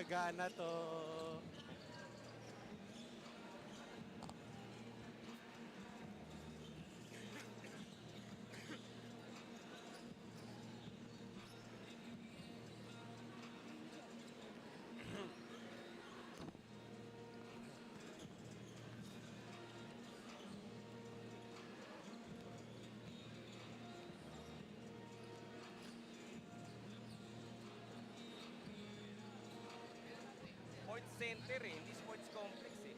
Gumagana to. Sports center eh, hindi sports complex eh.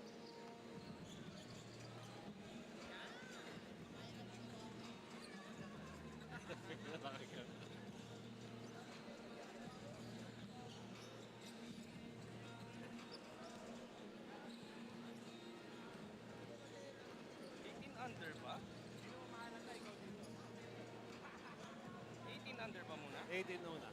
Under ba? 18 under ba muna? 18 una.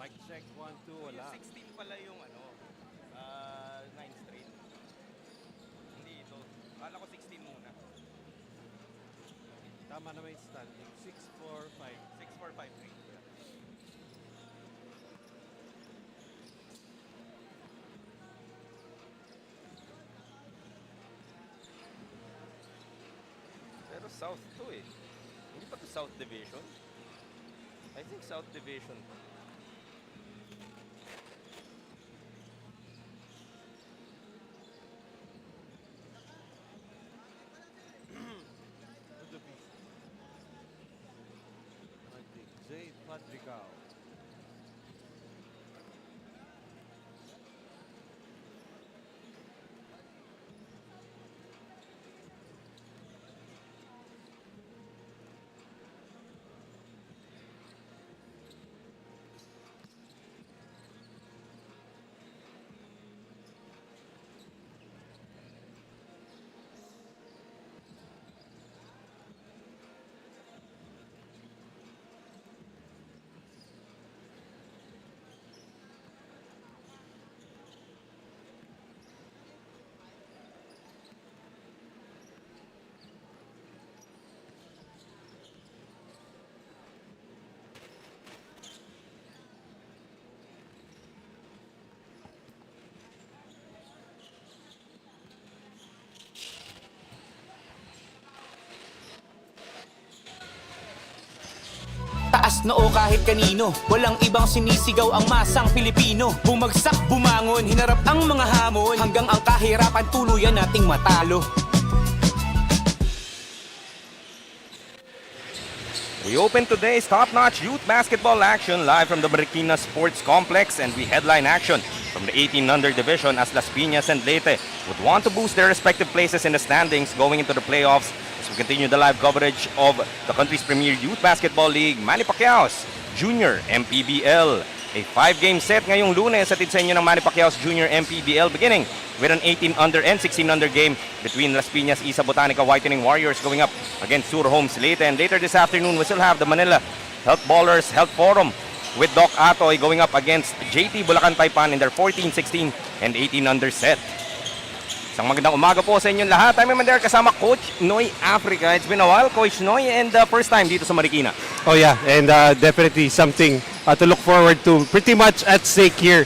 Mic check, 1, 2, wala. Yung 16 pala yung ano, 9 straight. Hindi ito. Kala ko 16 muna. Tama naman yung standing. 6, 4, 5. 6, 4, 5, 3. Pero South to eh. Hindi pa to South Division? I think South Division. To the beast. Jade Padricao. Taas noo kahit kanino, walang ibang sinisigaw ang masang Pilipino. Bumagsak, bumangon, hinarap ang mga hamon, hanggang ang kahirapan tuluyan nating matalo. We open today's top-notch youth basketball action live from the Marikina Sports Complex, and we headline action from the 18 under division as Las Piñas and Leyte would want to boost their respective places in the standings going into the playoffs as we continue the live coverage of the country's premier youth basketball league, Manny Pacquiao's Junior MPBL. A 5-game set ngayong Lunes atid sa inyo ng Manny Pacquiao's Junior MPBL, beginning with an 18 under and 16 under game between Las Piñas Isa Botanica Whitening Warriors going up against Sur Homes Leyte. And later this afternoon, we still have the Manila Health Ballers Health Forum with Doc Atoy going up against JT Bulacan Taipan in their 14, 16, and 18 under set. Isang magandang umaga po sa inyong lahat. I'm Emander kasama Coach Noy Africa. It's been a while, Coach Noy, and first time dito sa Marikina. Oh yeah, and definitely something to look forward to. Pretty much at stake here.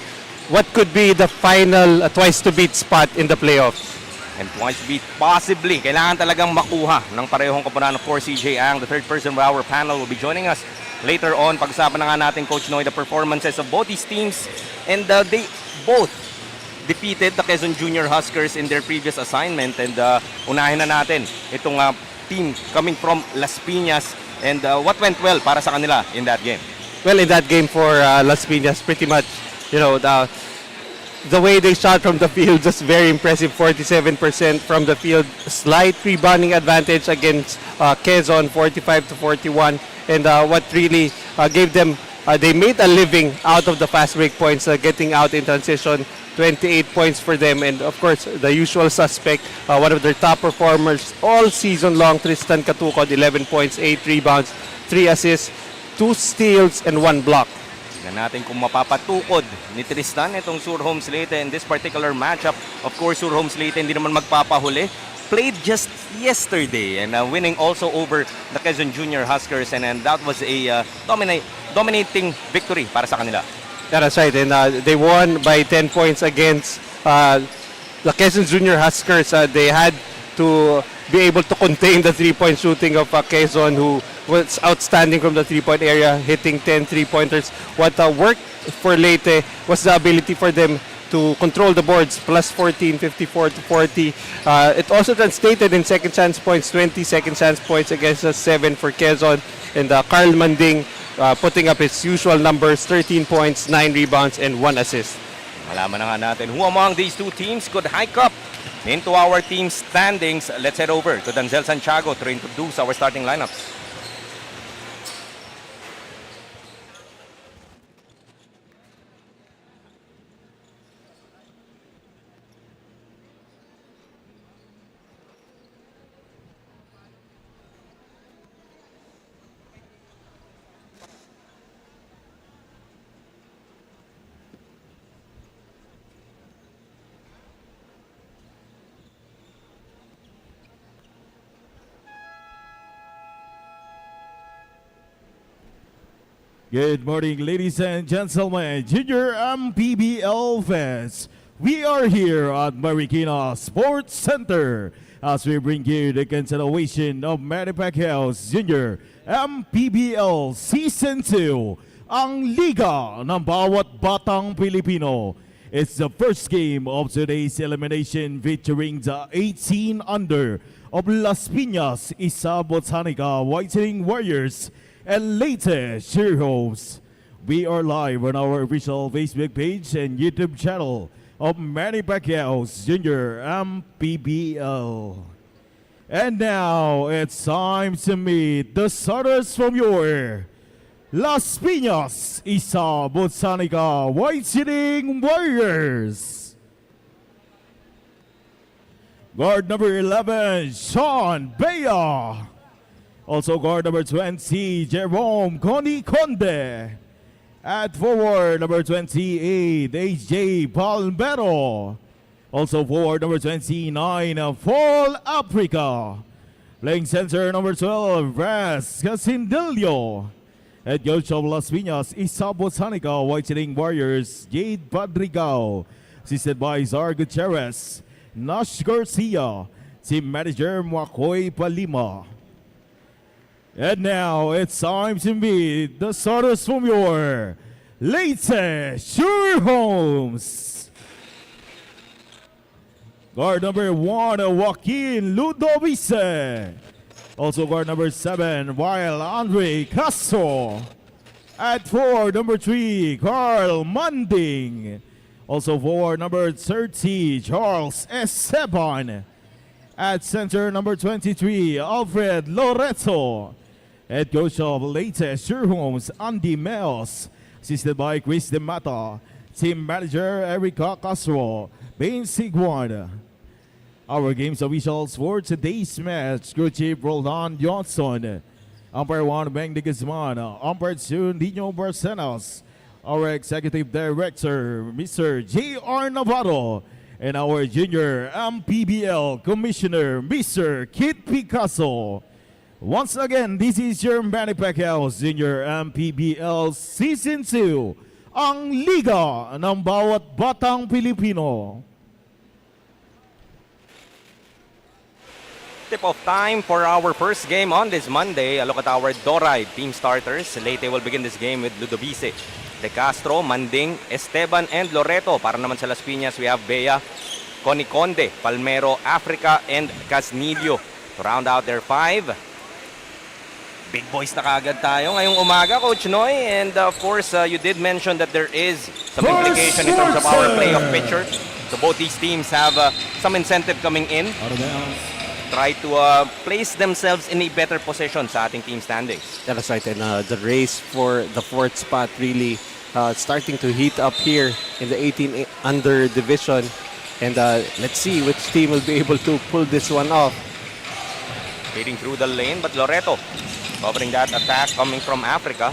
What could be the final twice to beat spot in the playoffs? And twice beat, possibly. Kailangan talagang makuha ng parehong koponan. Of course, CJ Ang, the third person of our panel, will be joining us later on. Pag-usapan na nga natin, Coach Noy, the performances of both these teams. And they both defeated the Quezon Junior Huskers in their previous assignment. And unahin na natin itong team coming from Las Piñas. And what went well para sa kanila in that game? Well, in that game for Las Piñas, pretty much, you know, the way they shot from the field, just very impressive. 47% from the field, slight rebounding advantage against Quezon, 45-41. And what really gave them, they made a living out of the fast break points, getting out in transition. 28 points for them, and of course the usual suspect, one of their top performers all season long, Tristan Katukod, 11 points, 8 rebounds, 3 assists, 2 steals, and 1 block. Tignan natin kung mapapatukod ni Tristan itong Sur Homes Leyte in this particular matchup. Of course, Sur Homes Leyte hindi naman magpapahuli. played just yesterday and winning also over the Quezon Junior Huskers, and that was a dominating victory para sa kanila. Yeah, that's right. And they won by 10 points against the Quezon Junior Huskers. They had to be able to contain the three-point shooting of Quezon, who was outstanding from the three-point area, hitting 10 three-pointers. What worked for Leyte was the ability for them to control the boards, plus 14, 54 to 40. It also translated in second chance points, 20 second chance points against 7 for Quezon. And Carl Manding putting up his usual numbers, 13 points, 9 rebounds, and 1 assist. Malaman na nga natin who among these two teams could hike up into our team standings. Let's head over to Denzel Santiago to introduce our starting lineups. Good morning, ladies and gentlemen, Junior MPBL fans. We are here at Marikina Sports Center as we bring you the continuation of Manny Pacquiao's Junior MPBL Season 2, ang Liga ng Bawat Batang Pilipino. It's the first game of today's elimination featuring the 18 under of Las Piñas, Botanica, Whitening Warriors, and Leyte Shearhoes. We are live on our official Facebook page and YouTube channel of Manny Pacquiao's Junior MPBL. And now it's time to meet the starters from your Las Piñas, Botanica, Whitening Warriors. Guard number 11, Sean Bea. Also guard number 20, Jerome Conde. At forward number 28, AJ Palmero. Also forward number 29, Fall Africa. Playing center number 12, Ras Casindillo. At coach of Las Piñas, Botanica, Whitening Warriors, Jade Padrigao. Assisted by Zar Gutierrez, Nash Garcia. Team manager, Makoy Palima. And now it's time to meet the starters from your Leyte Shearhoes. Guard number 1, Joaquin Ludovice. Also guard number 7, While Andre Castro. At 4, number 3, Carl Manding. Also forward number 30, Charles Esteban. At center number 23, Alfred Loreto. Head coach of Leyte Shearhoes, Andy Meos. Assisted by Chris De Mata. Team manager, Erica Castro. Bain Sigward. Our games officials for today's match, crew chief Roldan Johnson. Umpire 1, Beng de Guzman. Umpire 2, Nino Barcenas. Our executive director, Mr. J.R. Navarro. And our junior MPBL commissioner, Mr. Kit Picasso. Once again, this is your Manny Pacquiao's Junior MPBL Season 2, ang Liga ng Bawat Batang Pilipino. Tip of time for our first game on this Monday. A look at our Doride team starters. Leyte will begin this game with Ludovice, De Castro, Manding, Esteban, and Loreto. Para naman sa Las Piñas, we have Bea, Conde, Palmero, Africa, and Casnillo. To round out their 5. Big boys na kagad tayo ngayong umaga, Coach Noy. And of course, you did mention that there is some implication in terms of our playoff picture. So both these teams have some incentive coming in. Try to place themselves in a better position sa ating team standings. Yeah, that's right. And the race for the 4th spot really starting to heat up here in the 18 under division. And let's see which team will be able to pull this one off. Fading through the lane, but Loreto covering that attack coming from Africa.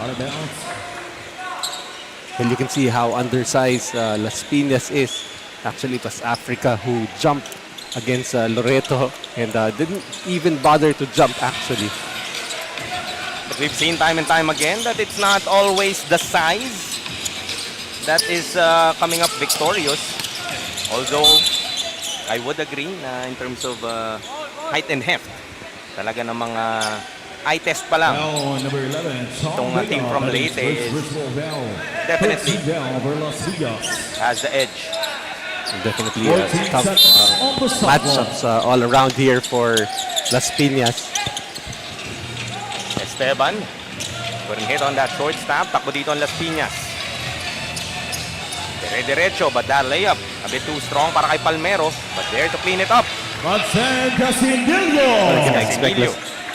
And you can see how undersized Las Piñas is. Actually, it was Africa who jumped against Loreto and didn't even bother to jump actually. But we've seen time and time again that it's not always the size that is coming up victorious. Although, I would agree na in terms of height and heft, talaga ng mga eye test pa lang. Number 11, Itong team from Leyte is definitely has the edge. Definitely tough matchups all around here for Las Piñas. Esteban couldn't hit on that short stab. Takbo dito ang Las Piñas. Dire-diretso, but that layup a bit too strong para kay Palmero. But there to clean it up.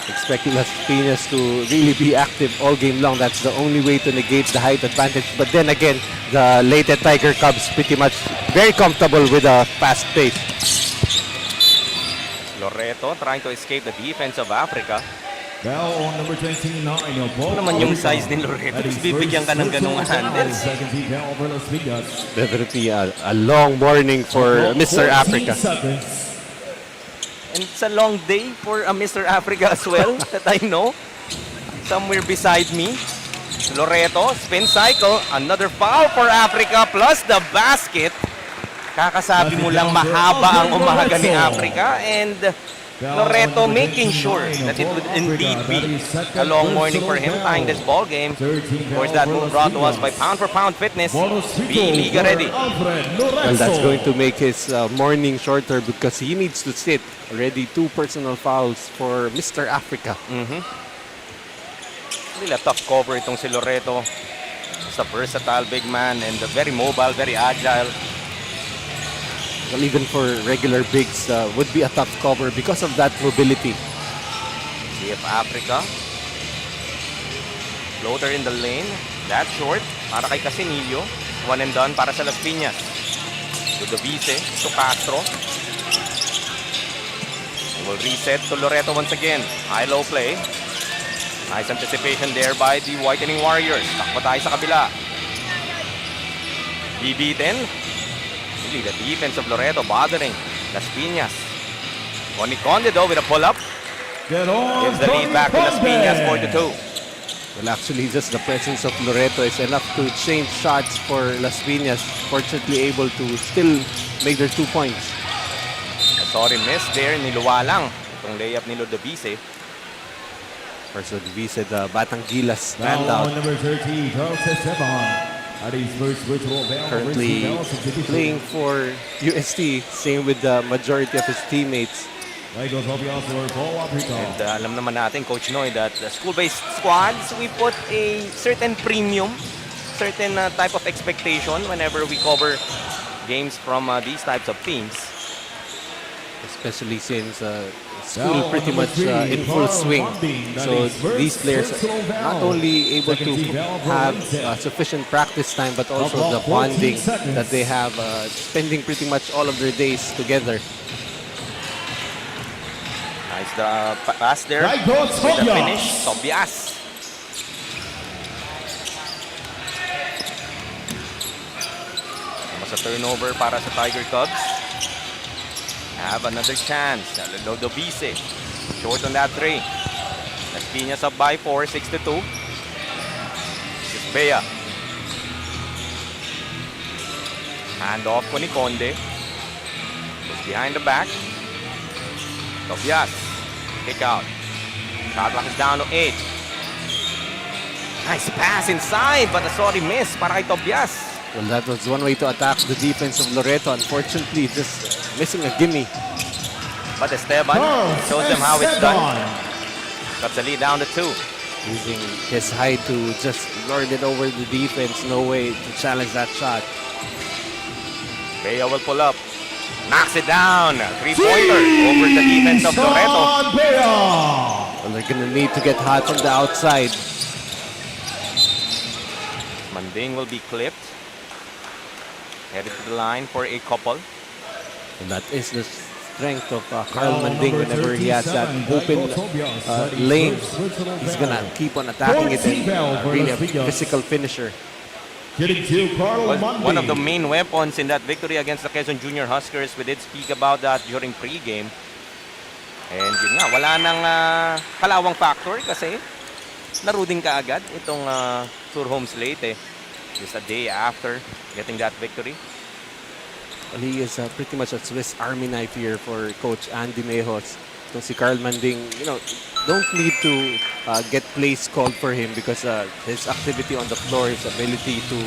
Expect Las Piñas to really be active all game long. That's the only way to negate the height advantage. But then again, the Leyte Tiger Cubs pretty much very comfortable with a fast pace. Loreto trying to escape the defense of Africa. Number 29, Ano naman yung size ni Loreto? Bibigyan ka ng ganung handles. Definitely a long morning for Mr. Africa. And it's a long day for Mr. Africa as well, that I know. Somewhere beside me. Loreto, spin cycle, another foul for Africa, plus the basket. Kakasabi mo lang mahaba ang umaga ni Africa, and Loreto making sure that it would indeed be a long morning for him tying this ball game. Of course, that move brought to us by Pound for Pound Fitness. Be Liga ready. Well, that's going to make his morning shorter because he needs to sit. Already 2 personal fouls for Mr. Africa. Really a tough cover itong si Loreto. Just a versatile big man and very mobile, very agile. Well, even for regular bigs, would be a tough cover because of that mobility. CF Africa. Floater in the lane. That short para kay Casinillo. One and done para sa Las Piñas. To the Vice, to Castro. Will reset to Loreto once again. High-low play. Nice anticipation there by the Whitening Warriors. Takbo tayo sa kabila. Bibitin. Really, the defense of Loreto bothering Las Piñas. Conde though with a pull-up. Gives the lead back to Las Piñas, 4-2. Well, actually, just the presence of Loreto is enough to change shots for Las Piñas. Fortunately, able to still make their 2 points. Sorry, miss there. Niluwa lang itong layup ni Lodovice. First Lodovice, the Batang Gilas standout. Number 30, Carlos Esteban. Currently playing for UST, same with the majority of his teammates. And alam naman natin, Coach Noy, that the school-based squads, we put a certain premium, certain type of expectation whenever we cover games from these types of teams. Especially since school pretty much in full swing. So these players are not only able to have sufficient practice time, but also the bonding that they have, spending pretty much all of their days together. Nice pass there with the finish. Tobias. Mas a turnover para sa Tiger Cubs. Have another chance. Lodovice. Short on that 3. Las Piñas up by 4, 6-2. This is Bea. Hand off ko ni Conde. Goes behind the back. Tobias. Kick out. Shot clock is down to 8. Nice pass inside, but a sorry miss para kay Tobias. Well, that was one way to attack the defense of Loreto. Unfortunately, just missing a gimme. But Esteban shows them how it's done. Got the lead down to 2. Using his height to just lord it over the defense. No way to challenge that shot. Bea will pull up. Knocks it down. 3-pointer over the defense of Loreto. Well, they're gonna need to get hot from the outside. Manding will be clipped. Headed to the line for a couple. And that is the strength of Carl Manding. Whenever he has that open lane, he's gonna keep on attacking it and really a physical finisher. Hitting to Carl Was Monday. one of the main weapons in that victory against the Quezon Junior Huskers. We did speak about that during pre-game. And yun nga, wala nang kalawang factor kasi laro din kaagad itong Surhomes Leyte just a day after getting that victory. Well, he is pretty much a Swiss Army knife here for Coach Andy Mejos. So si Carl Manding, don't need to get plays called for him because his activity on the floor, his ability to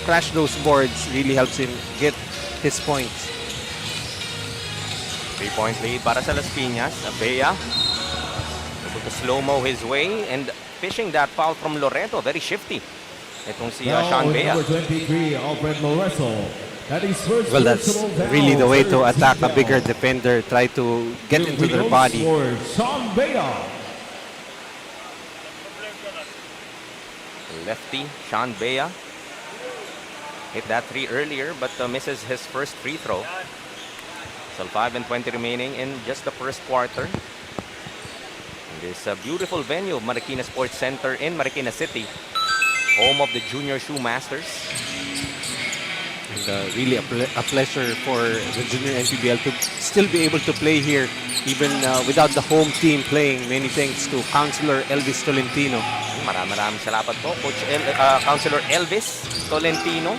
crash those boards really helps him get his points. 3-point lead para sa Las Piñas. Bea able to slow-mo his way and fishing that foul from Loreto. Very shifty. Itong si Sean Bea. Number 23, Alfred Lorenzo. That is first Well, that's personal foul, really the way to third attack a foul. bigger defender. Try to get into their body. For Sean Bea. Lefty Sean Bea hit that three earlier but misses his first free throw. So 5 and 20 remaining in just the first quarter. In this beautiful venue, Marikina Sports Center in Marikina City, home of the Junior Shoe Masters. And really a pleasure for the Junior MPBL to still be able to play here even without the home team playing. Many thanks to Councilor Elvis Tolentino. Maraming salamat po, Councilor Elvis Tolentino,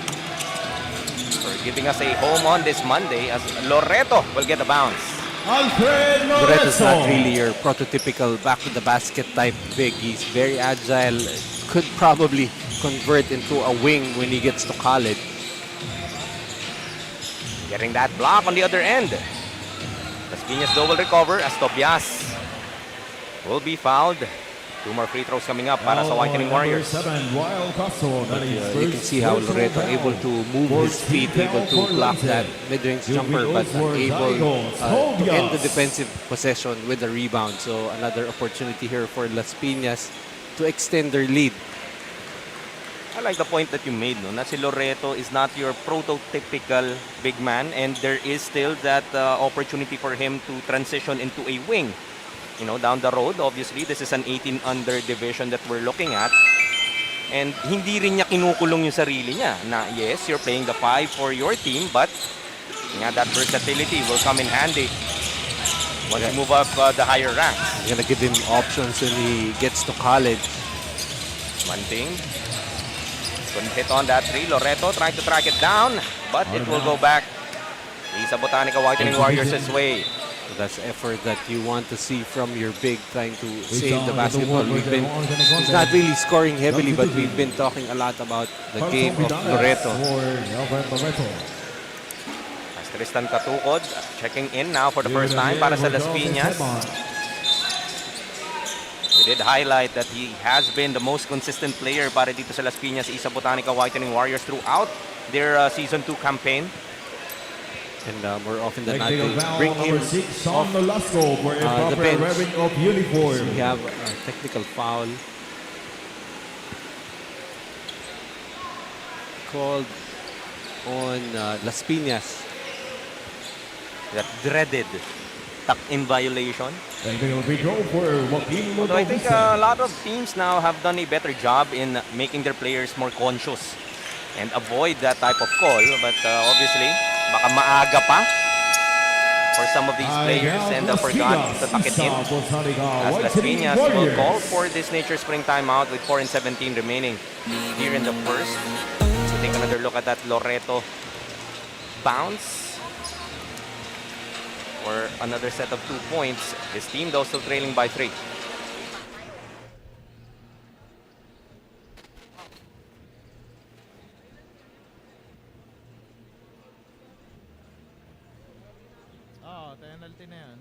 for giving us a home on this Monday as Loreto will get a bounce. Alfred Loreto's Lorenzo. not really your prototypical back to the basket type big. He's very agile, could probably convert into a wing when he gets to college. Getting that block on the other end. Las Piñas double recover as Tobias will be fouled. 2 more free throws coming up para sa Whitening Warriors. Number 7, Wild Castro. That is You can first see how personal Loreto foul. able to move his feet, able to block that mid-range jumper, but unable to end the defensive possession with a rebound. So another opportunity here for Las Piñas to extend their lead. I like the point that you made, no? Na si Loreto is not your prototypical big man and there is still that opportunity for him to transition into a wing. Down the road, obviously, this is an 18 under division that we're looking at. And hindi rin niya kinukulong yung sarili niya na yes, you're playing the 5 for your team, but that versatility will come in handy once you move up the higher ranks. You're gonna give him options when he gets to college. One thing, couldn't hit on that three. Loreto trying to track it down, but it will go back. He's a Botanica Whitening Warriors' way. So that's effort that you want to see from your big, trying to save the basketball. He's not really scoring heavily, but we've been talking a lot about the game of Loreto. As Tristan Katukod checking in now for the first time para sa Las Piñas. We did highlight that he has been the most consistent player para dito sa Las Piñas, isa Botanica Whitening Warriors throughout their Season 2 campaign. And more often than not, they bring him Number 6, Sean off Nolasco for the improper bench. wearing of uniform. So we have a technical foul called on Las Piñas. That dreaded tuck-in violation. Technical free throw for Joaquin Although I think Ludovice. a lot of teams now have done a better job in making their players more conscious and avoid that type of call. But obviously, baka maaga pa for some of these players and forgot to tuck it in. As Las Piñas will call for this Nature Spring timeout with 4 and 17 remaining here in the first. So take another look at that Loreto bounce for another set of 2 points. His team though still trailing by 3. Penalty na yan.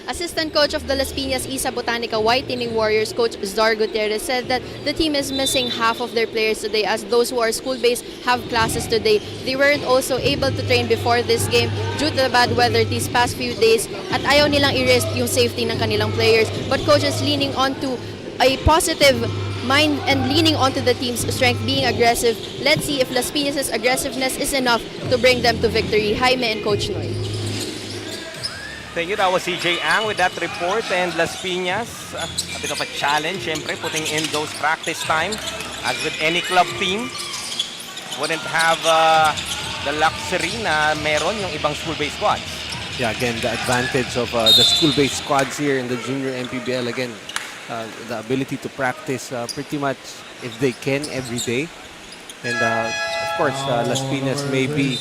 Assistant coach of the Las Piñas Isa Botanica Whitening Warriors, Coach Zar Gutierrez, said that the team is missing half of their players today, as those who are school-based have classes today. They weren't also able to train before this game due to the bad weather these past few days, at ayaw nilang i-risk yung safety ng kanilang players. But coach is leaning on to a positive mind and leaning onto the team's strength, being aggressive. Let's see if Las Piñas' aggressiveness is enough to bring them to victory. Jaime and Coach Noy. Thank you. That was CJ Ang with that report. And Las Piñas, a bit of a challenge, syempre, putting in those practice time. As with any club team, wouldn't have the luxury na meron yung ibang school-based squads. Yeah, again, the advantage of the school-based squads here in the junior MPBL, again, the ability to practice pretty much, if they can, every day. And of course, Las Piñas may be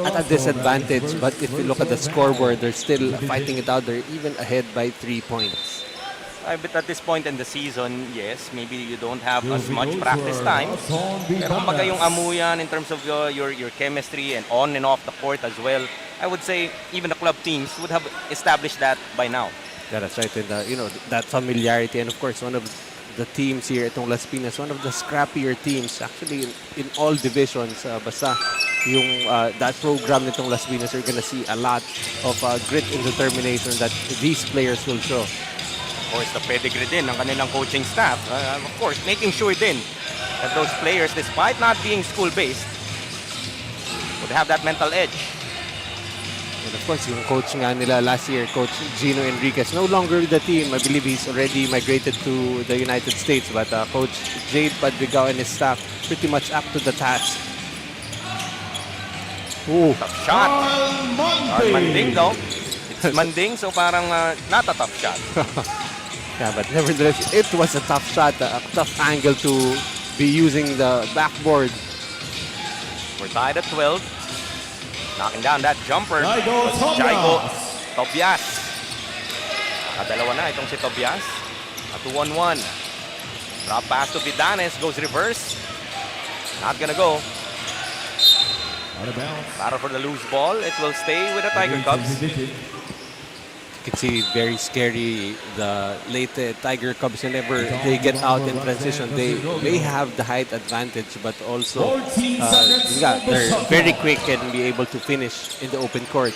at a disadvantage, but if you look at the scoreboard, they're still fighting it out. They're even ahead by 3 points. But at this point in the season, yes, maybe you don't have as much practice time. Pero kumbaga yung amuyan in terms of your chemistry and on and off the court as well, I would say even the club teams would have established that by now. Yeah, that's right. And that familiarity, and of course, one of the teams here itong Las Piñas, one of the scrappier teams actually in all divisions. Basta yung that program nitong Las Piñas, you're gonna see a lot of grit and determination that these players will show. Of course, the pedigree din ng kanilang coaching staff. Of course, making sure din that those players, despite not being school-based, would have that mental edge. And of course, yung coach nga nila last year, Coach Gino Enriquez, no longer with the team. I believe he's already migrated to the United States. But Coach Jade Padrigao and his staff pretty much up to the task. Ooh. Tough shot. Manding though. It's Manding, so parang not a tough shot. Yeah, but nevertheless, it was a tough shot, a tough angle to be using the backboard. We're tied at 12. Knocking down that jumper. Jaigo Tobias. Nakadalawa na itong si Tobias. A 2-on-1. Drop pass to Vidanes. Goes reverse. Not gonna go. Battle for the loose ball. It will stay with the Tiger Cubs. You can see very scary the Leyte Tiger Cubs whenever they get out in transition. They may have the height advantage, but also they're very quick and be able to finish in the open court.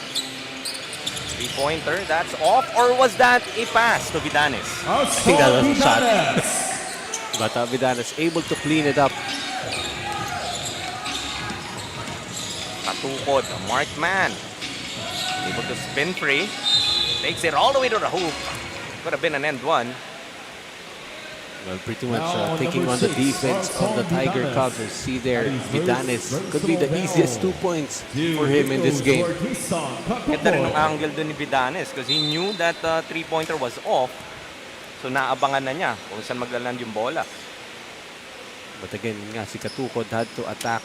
Three-pointer, that's off, or was that a pass to Vidanes? I think that was a shot. But Vidanes able to clean it up. Katukod, a marked man. Able to spin free. Takes it all the way to the hoop. Could have been an end one. Well, pretty much taking on the defense of the Tiger Cubs. You see there, Vidanes could be the easiest 2 points for him in this game. Ganda rin ang angle dun ni Vidanes because he knew that three-pointer was off. So naabangan na niya kung saan maglaland yung bola. But again, si Katukod had to attack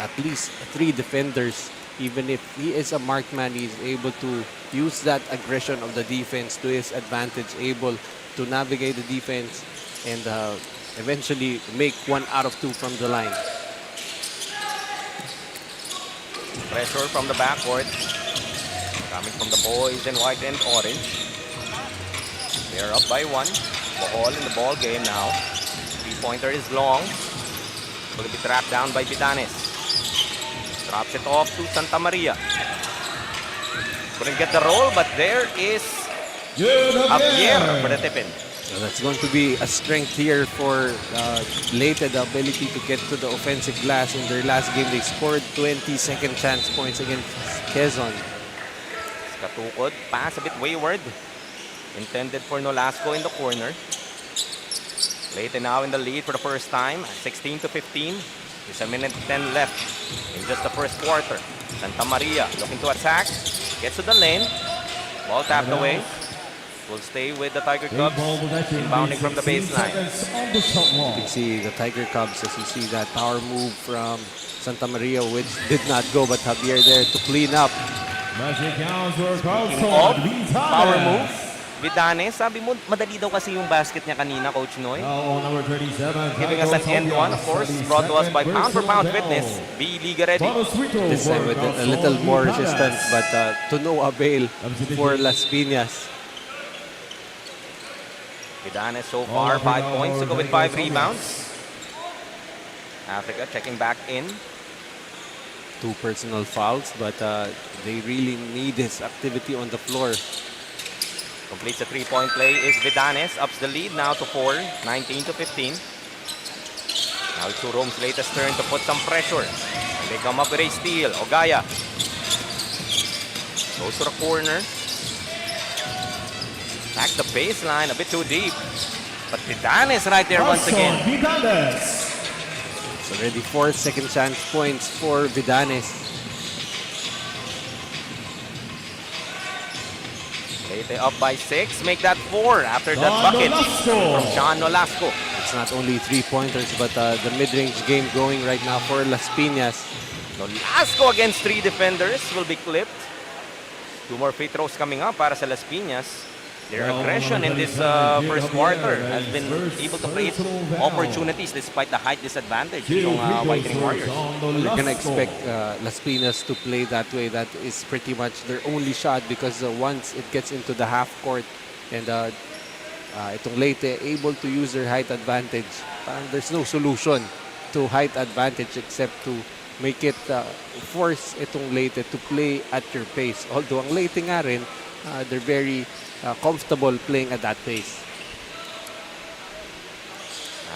at least 3 defenders. Even if he is a marked man, he is able to use that aggression of the defense to his advantage, able to navigate the defense and eventually make 1 out of 2 from the line. Pressure from the backcourt. Coming from the boys in white and orange. They're up by 1. Ball in the ball game now. Three-pointer is long. Will be trapped down by Vidanes. Drops it off to Santa Maria. Couldn't get the roll, but there is Javier for the tip-in. So that's going to be a strength here for Leyte, the ability to get to the offensive glass. In their last game, they scored 20 second chance points against Quezon. Katukod, pass a bit wayward. Intended for Nolasco in the corner. Leyte now in the lead for the first time, 16-15. There's a minute 10 left in just the first quarter. Santa Maria looking to attack. Gets to the lane. Ball tapped away. Will stay with the Tiger Cubs. Inbounding from the baseline. You can see the Tiger Cubs as you see that power move from Santa Maria, which did not go, but Javier there to clean up. Speaking of power move, Vidanes, sabi mo, madali daw kasi yung basket niya kanina, Coach Noy. Now on number 37. Giving us an end one, of course, brought to us by Pound for Pound Fitness. Be Liga ready. This time with a little more resistance, but to no avail for Las Piñas. Vidanes so far, 5 points to go with 5 rebounds. Africa checking back in. 2 personal fouls, but they really need his activity on the floor. Completes a 3-point play is Vidanes, ups the lead now to 4, 19 to 15. Now it's Surhom's latest turn to put some pressure. And they come up with a steal. Ogaya goes to the corner. Back the baseline, a bit too deep. But Vidanes right there once again. It's already 4 second chance points for Vidanes. Leyte up by 6, make that 4 after that bucket from John Nolasco. It's not only 3-pointers, but the mid-range game going right now for Las Piñas. Nolasco against 3 defenders will be clipped. 2 more free throws coming up para sa Las Piñas. Their aggression in this first quarter has been able to create opportunities despite the height disadvantage ng Whitening Warriors. You're gonna expect Las Piñas to play that way. That is pretty much their only shot because once it gets into the half court and itong Leyte able to use their height advantage, there's no solution to height advantage except to make it force itong Leyte to play at your pace. Although ang Leyte nga rin, they're very comfortable playing at that pace.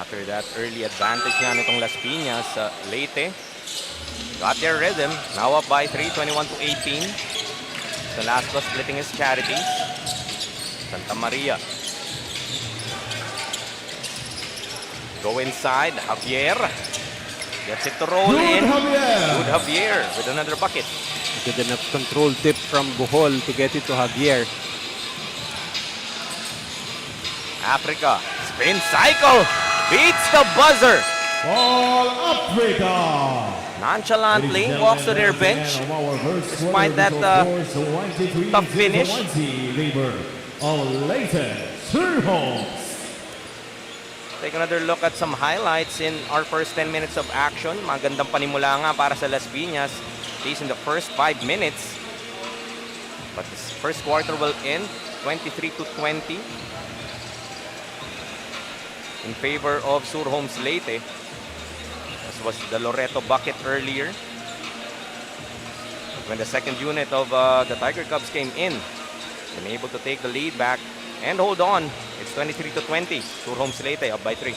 After that early advantage nga nitong Las Piñas, Leyte got their rhythm. Now up by 3, 21 to 18. Nolasco splitting his charities. Santa Maria. Go inside. Javier gets it to roll in. Good Javier with another bucket. Good enough control tip from Bohol to get it to Javier. Africa, spin cycle, beats the buzzer. All Africa. Nonchalantly walks to their bench despite that tough finish. Take another look at some highlights in our first 10 minutes of action. Magandang panimula nga para sa Las Piñas, at least in the first 5 minutes. But this first quarter will end 23 to 20. In favor of Surhom's Leyte. This was the Loreto bucket earlier. When the second unit of the Tiger Cubs came in, been able to take the lead back and hold on. It's 23 to 20. Surhom's Leyte up by 3.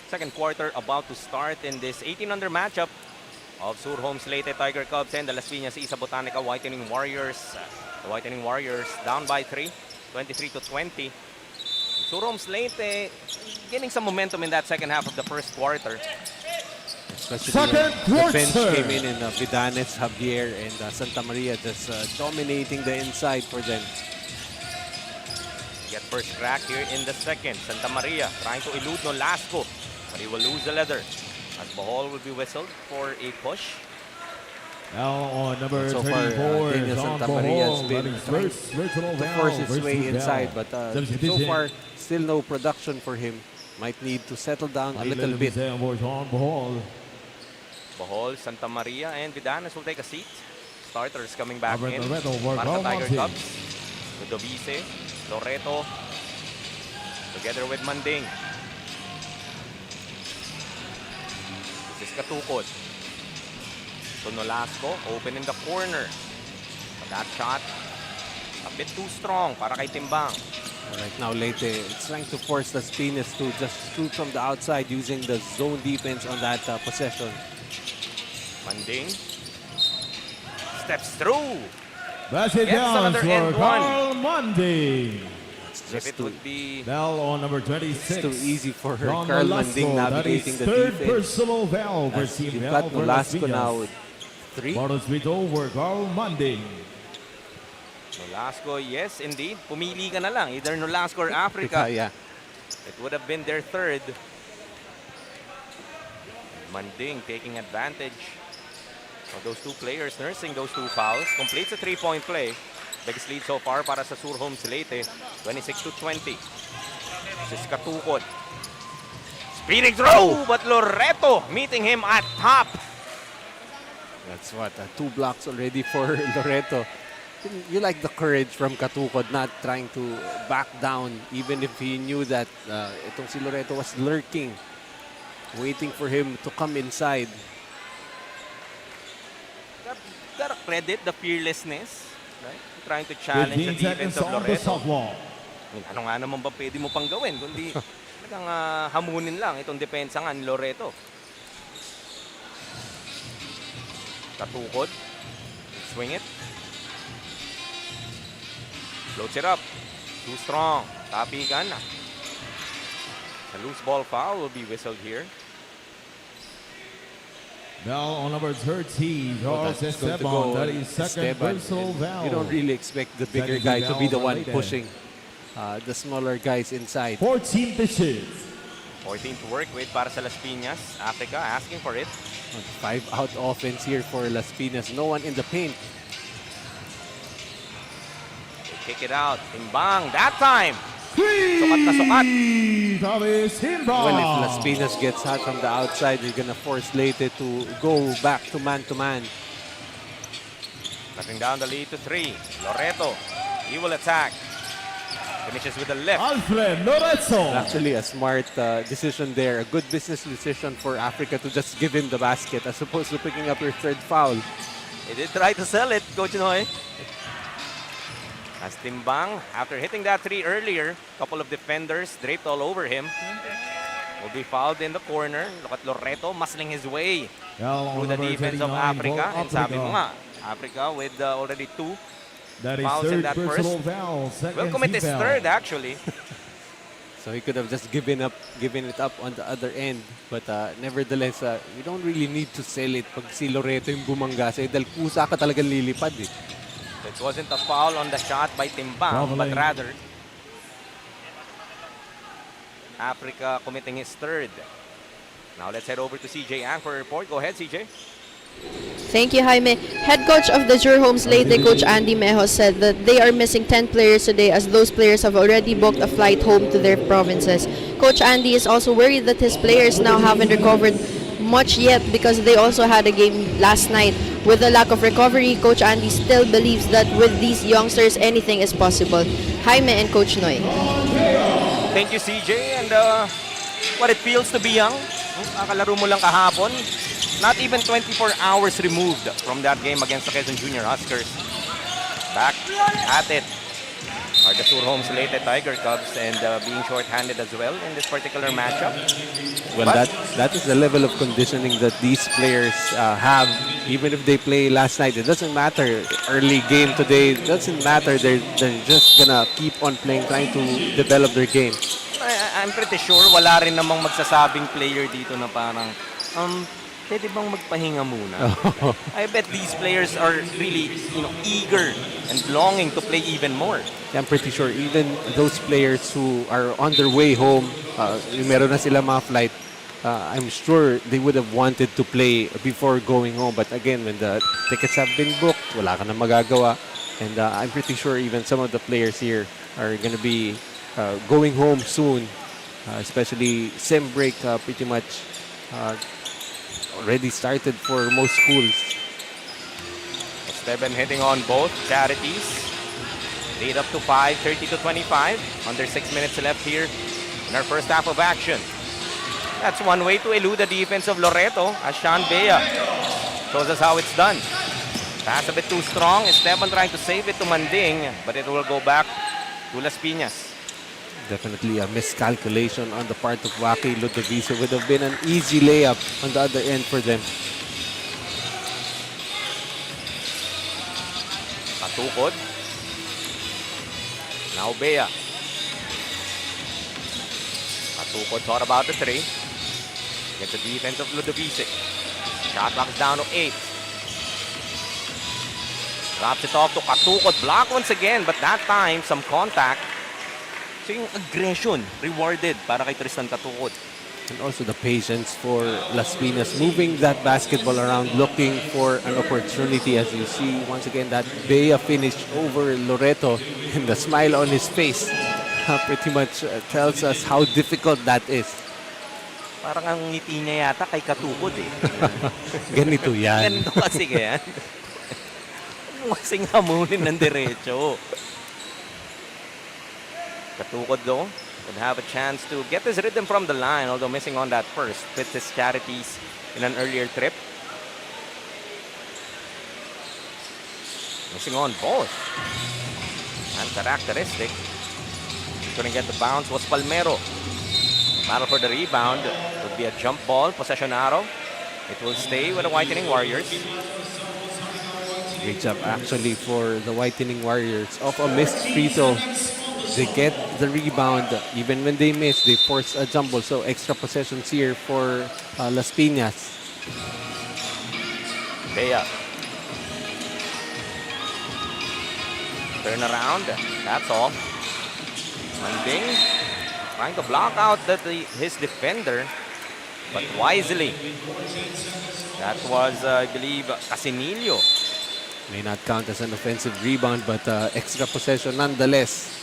Second quarter about to start in this 18-under matchup of Surhom's Leyte Tiger Cubs and the Las Piñas Isa Botanica Whitening Warriors. The Whitening Warriors down by 3, 23 to 20. Surhom's Leyte getting some momentum in that second half of the first quarter. Especially the bench came in and Vidanes, Javier, and Santa Maria just dominating the inside for them. Get first crack here in the second. Santa Maria trying to elude Nolasco, but he will lose the leather as Bohol will be whistled for a push. Now on number So far, 34, Daniel Santa Maria has been trying to force his way inside, but so far, still no production for him. Might need to settle down a little bit. Bohol, Santa Maria, and Vidanes will take a seat. Starters coming back in para sa Loreto, Tiger Cubs. Ludovice, Loreto, together with Manding. This is Katukod. So Nolasco, open in the corner. But that shot, a bit too strong para kay Timbang. Right now, Leyte is trying to force Las Piñas to just shoot from the outside using the zone defense on that possession. Manding steps through. Basket Gets down another for and one. Carl Manding. It's If just it too, would be Bell on number it's 26. too easy for her. John Carl Nolasco, Manding navigating that is the third defense. personal foul for As Team you've Bell got for Las Nolasco now Piñas. with 3. Bonus beat over Carl Manding. Nolasco, yes, indeed. Pumili ka na lang. Either Nolasco or Africa. Yeah. It would have been their third. Manding taking advantage of those two players, nursing those two fouls. Completes a 3-point play. Biggest lead so far para sa Surhomes Leyte. 26-20. This is Katukod. Speeding throw, but Loreto meeting him at top. That's what, 2 blocks already for Loreto. You like the courage from Katukod, not trying to back down even if he knew that itong si Loreto was lurking, waiting for him to come inside. Gotta credit the fearlessness, right? Trying to challenge the 15 defense seconds of on the Loreto. softball. I mean, ano nga naman ba pwede mo pang gawin kundi talagang hamunin lang itong depensa nga ni Loreto. Katukod. Swing it. Floats it up. Too strong. Tapigan. A loose ball foul will be whistled here. Bell on number 13. Oh, Charles that's going to Esteban. go That on is second Esteban. personal foul. You don't really expect the bigger Second guy to be the foul one for Leyte. pushing the smaller guys inside. 14 dishes. 14 to work with para sa Las Piñas. Africa asking for it. 5-out offense here for Las Piñas. No one in the paint. They kick it out. Timbang. That time. Sukat na sukat. That is Simba. Well, if Las Piñas gets hot from the outside, they're gonna force Leyte to go back to man-to-man. Cutting down the lead to 3. Loreto. He will attack. Finishes with the left. Alfred Lorenzo. Actually, a smart decision there. A good business decision for Africa to just give him the basket as opposed to picking up your third foul. He did try to sell it, Coach Noy. As Timbang, after hitting that 3 earlier, couple of defenders draped all over him. Will be fouled in the corner. Look at Loreto muscling his way through the defense of Africa. And sabi mo nga, Africa with already 2 That is fouls in third that personal first. foul. Second Will commit his team foul. third actually. So he could have just given it up on the other end. But nevertheless, you don't really need to sell it pag si Loreto yung bumangga sa'yo dahil kusa ka talagang lilipad eh. It wasn't a foul on the shot by Timbang, but rather Africa committing his third. Now let's head over to CJ Ang for a report. Go ahead, CJ. Thank you, Jaime. Head coach of the Surhomes Leyte, Coach Andy Mejos, said that they are missing 10 players today as those players have already booked a flight home to their provinces. Coach Andy is also worried that his players now haven't recovered much yet because they also had a game last night. With the lack of recovery, Coach Andy still believes that with these youngsters, anything is possible. Jaime and Coach Noy. Thank you, CJ. And what it feels to be young. Kakalaro mo lang kahapon. Not even 24 hours removed from that game against the Quezon Junior Huskers. Back at it are the Surhomes Leyte Tiger Cubs and being short-handed as well in this particular matchup. Well, But that is the level of conditioning that these players have. Even if they play last night, it doesn't matter. Early game today, it doesn't matter. They're just gonna keep on playing, trying to develop their game. I'm pretty sure wala rin namang magsasabing player dito na parang pwede bang magpahinga muna? I bet these players are really, eager and longing to play even more. I'm pretty sure even those players who are on their way home, meron na sila mga flight, I'm sure they would have wanted to play before going home. But again, when the tickets have been booked, wala ka na magagawa. And I'm pretty sure even some of the players here are going to be going home soon, especially sem break pretty much already started for most schools. Esteban hitting on both charities. Lead up to 5, 30-25. Under 6 minutes left here in our first half of action. That's one way to elude the defense of Loreto as Sean Bea shows us how it's done. Pass a bit too strong. Esteban trying to save it to Manding, but it will go back to Las Piñas. Definitely a miscalculation on the part of Waki. Ludovice would have been an easy layup on the other end for them. Patukod. Now Bea. Patukod thought about the three. Gets the defense of Ludovice. Shot clock is down to 8. Drops it off to Katukod. Block once again, but that time, some contact. So yung aggression rewarded para kay Tristan Katukod. And also the patience for Las Piñas moving that basketball around, looking for an opportunity. As you see, once again, that Bea finish over Loreto and the smile on his face pretty much tells us how difficult that is. Parang ang ngiti niya yata kay Katukod eh. Ganito yan. Ganito kasi ganyan. Kasing hamunin ng derecho. Katukod though would have a chance to get his rhythm from the line, although missing on that first. Fits his charities in an earlier trip. Missing on both. Uncharacteristic. Couldn't get the bounce was Palmero. Battle for the rebound. Would be a jump ball. Possession arrow. It will stay with the Whitening Warriors. Great job actually for the Whitening Warriors. Off a missed free throw, they get the rebound. Even when they miss, they force a jump ball. So extra possessions here for Las Piñas. Bea. Turn around. That's all. Manding trying to block out his defender, but wisely. That was, I believe, Casinillo. May not count as an offensive rebound, but extra possession nonetheless.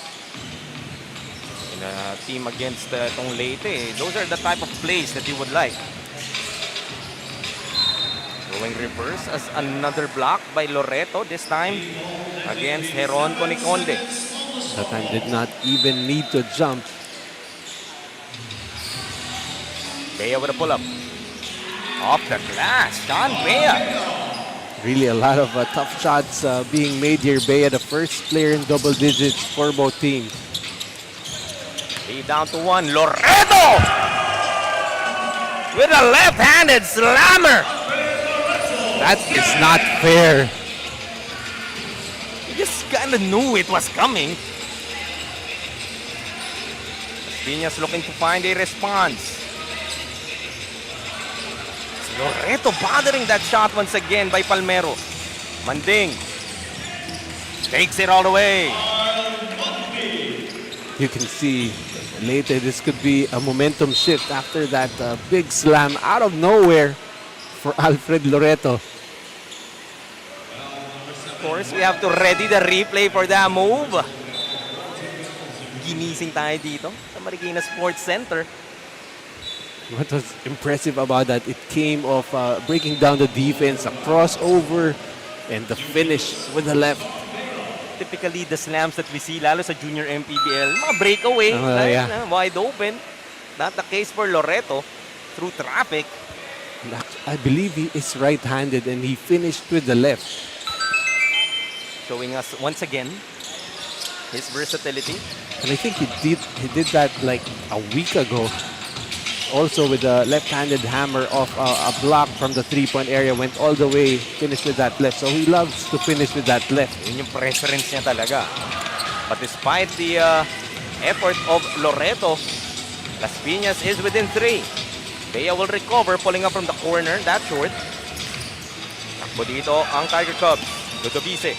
In a team against itong Leyte, those are the type of plays that you would like. Going reverse as another block by Loreto, this time against Heron Coniconde. That time did not even need to jump. Bea with a pull-up. Off the glass, Sean Bea. Really a lot of tough shots being made here. Bea, the first player in double digits for both teams. Lead down to 1. Loreto! With a left-handed slammer. That is not fair. You just kind of knew it was coming. Piñas looking to find a response. Loreto bothering that shot once again by Palmero. Manding takes it all the way. You can see later this could be a momentum shift after that big slam out of nowhere for Alfred Loreto. Of course, we have to ready the replay for that move. Ginising tayo dito sa Marikina Sports Center. What was impressive about that, it came off breaking down the defense, a crossover, and the finish with the left. Typically, the slams that we see, lalo sa junior MPBL, mga breakaway, yeah. wide open. Not the case for Loreto through traffic. I believe he is right-handed and he finished with the left. Showing us once again his versatility. And I think he did that like a week ago. Also with a left-handed hammer off a block from the three-point area, went all the way, finished with that left. So he loves to finish with that left. Yun yung preference niya talaga. But despite the effort of Loreto, Las Piñas is within 3. Bea will recover, pulling up from the corner, that short. Takbo dito ang Tiger Cubs. Ludovice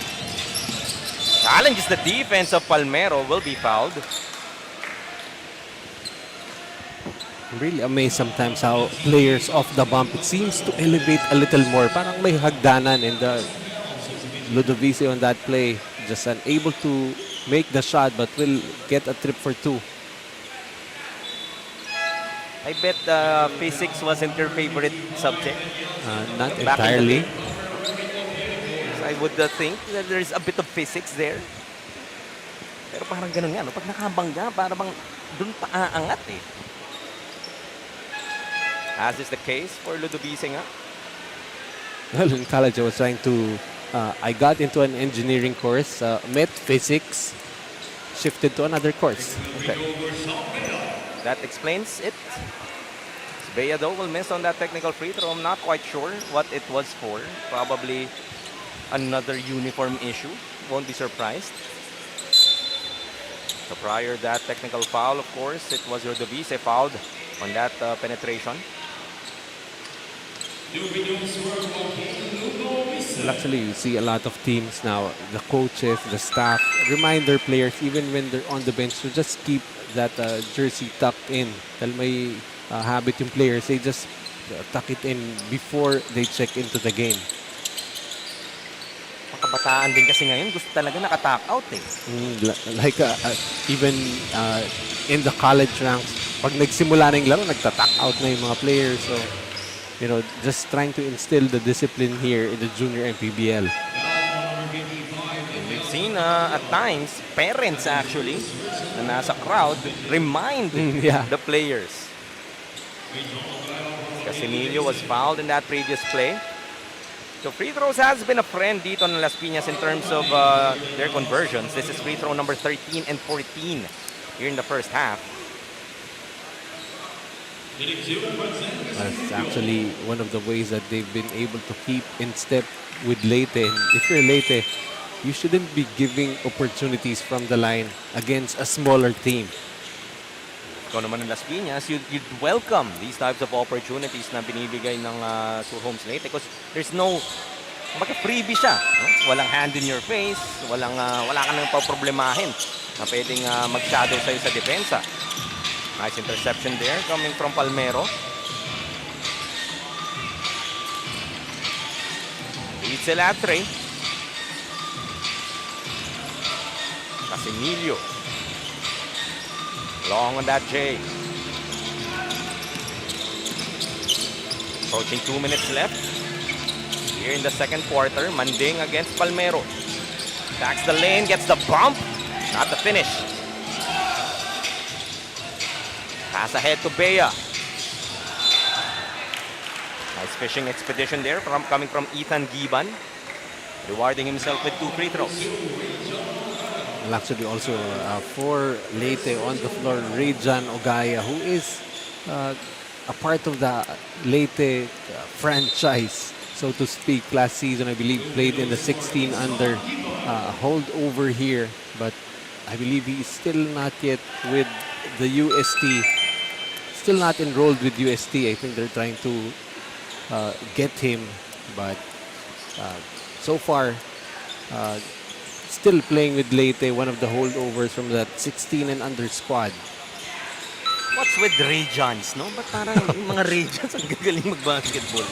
challenges the defense of Palmero, will be fouled. I'm really amazed sometimes how players off the bump, it seems to elevate a little more. Parang may hagdanan, and Ludovice on that play, just unable to make the shot but will get a trip for 2. I bet physics wasn't your favorite subject. Not Back in the entirely. day. I would think that there's a bit of physics there. Pero parang ganun nga, no? Pag nakabangga, parang dun pa aangat eh. As is the case for Ludovice nga. Well, in college I was trying to, I got into an engineering course, met physics. shifted to another course. Okay. That explains it. Bea though will miss on that technical free throw. I'm not quite sure what it was for. Probably another uniform issue. Won't be surprised. So prior that technical foul, of course, it was Rodovise fouled on that penetration. Well, actually, you see a lot of teams now, the coaches, the staff, remind their players, even when they're on the bench, to just keep that jersey tucked in. Dahil may habit yung players, they just tuck it in before they check into the game. Kabataan din kasi ngayon, gusto talaga naka-tap out eh. Like even in the college ranks, pag nagsimula na yung laro, nagtatak out na yung mga players. So, you know, just trying to instill the discipline here in the junior MPBL. We've seen at times, parents actually, na nasa crowd, remind the players. Casimiro was fouled in that previous play. So free throws has been a friend dito ng Las Piñas in terms of their conversions. This is free throw number 13 and 14 here in the first half. That's actually one of the ways that they've been able to keep in step with Leyte. And if you're Leyte, you shouldn't be giving opportunities from the line against a smaller team. Ikaw naman ng Las Piñas, you'd welcome these types of opportunities na binibigay ng Surhomes Leyte because there's no, freebie siya. No? Walang hand in your face, wala ka nang paproblemahin na pwedeng mag-shadow sa'yo sa depensa. Nice interception there coming from Palmero. Itzel at 3. Casimiro. Long on that J. Approaching 2 minutes left. Here in the second quarter, Manding against Palmero. Attacks the lane, gets the bump. Not the finish. Pass ahead to Bea. Nice fishing expedition there coming from Ethan Giban. Rewarding himself with 2 free throws. Well, actually also for Leyte on the floor, Rejan Ogaya, who is a part of the Leyte franchise, so to speak. Last season, I believe, played in the 16 under holdover here, but I believe he's still not yet with the UST, still not enrolled with UST. I think they're trying to get him, but so far, still playing with Leyte, one of the holdovers from that 16 and under squad. What's with Rejans, no? Ba't parang yung mga Rejans ang gagaling mag-basketball?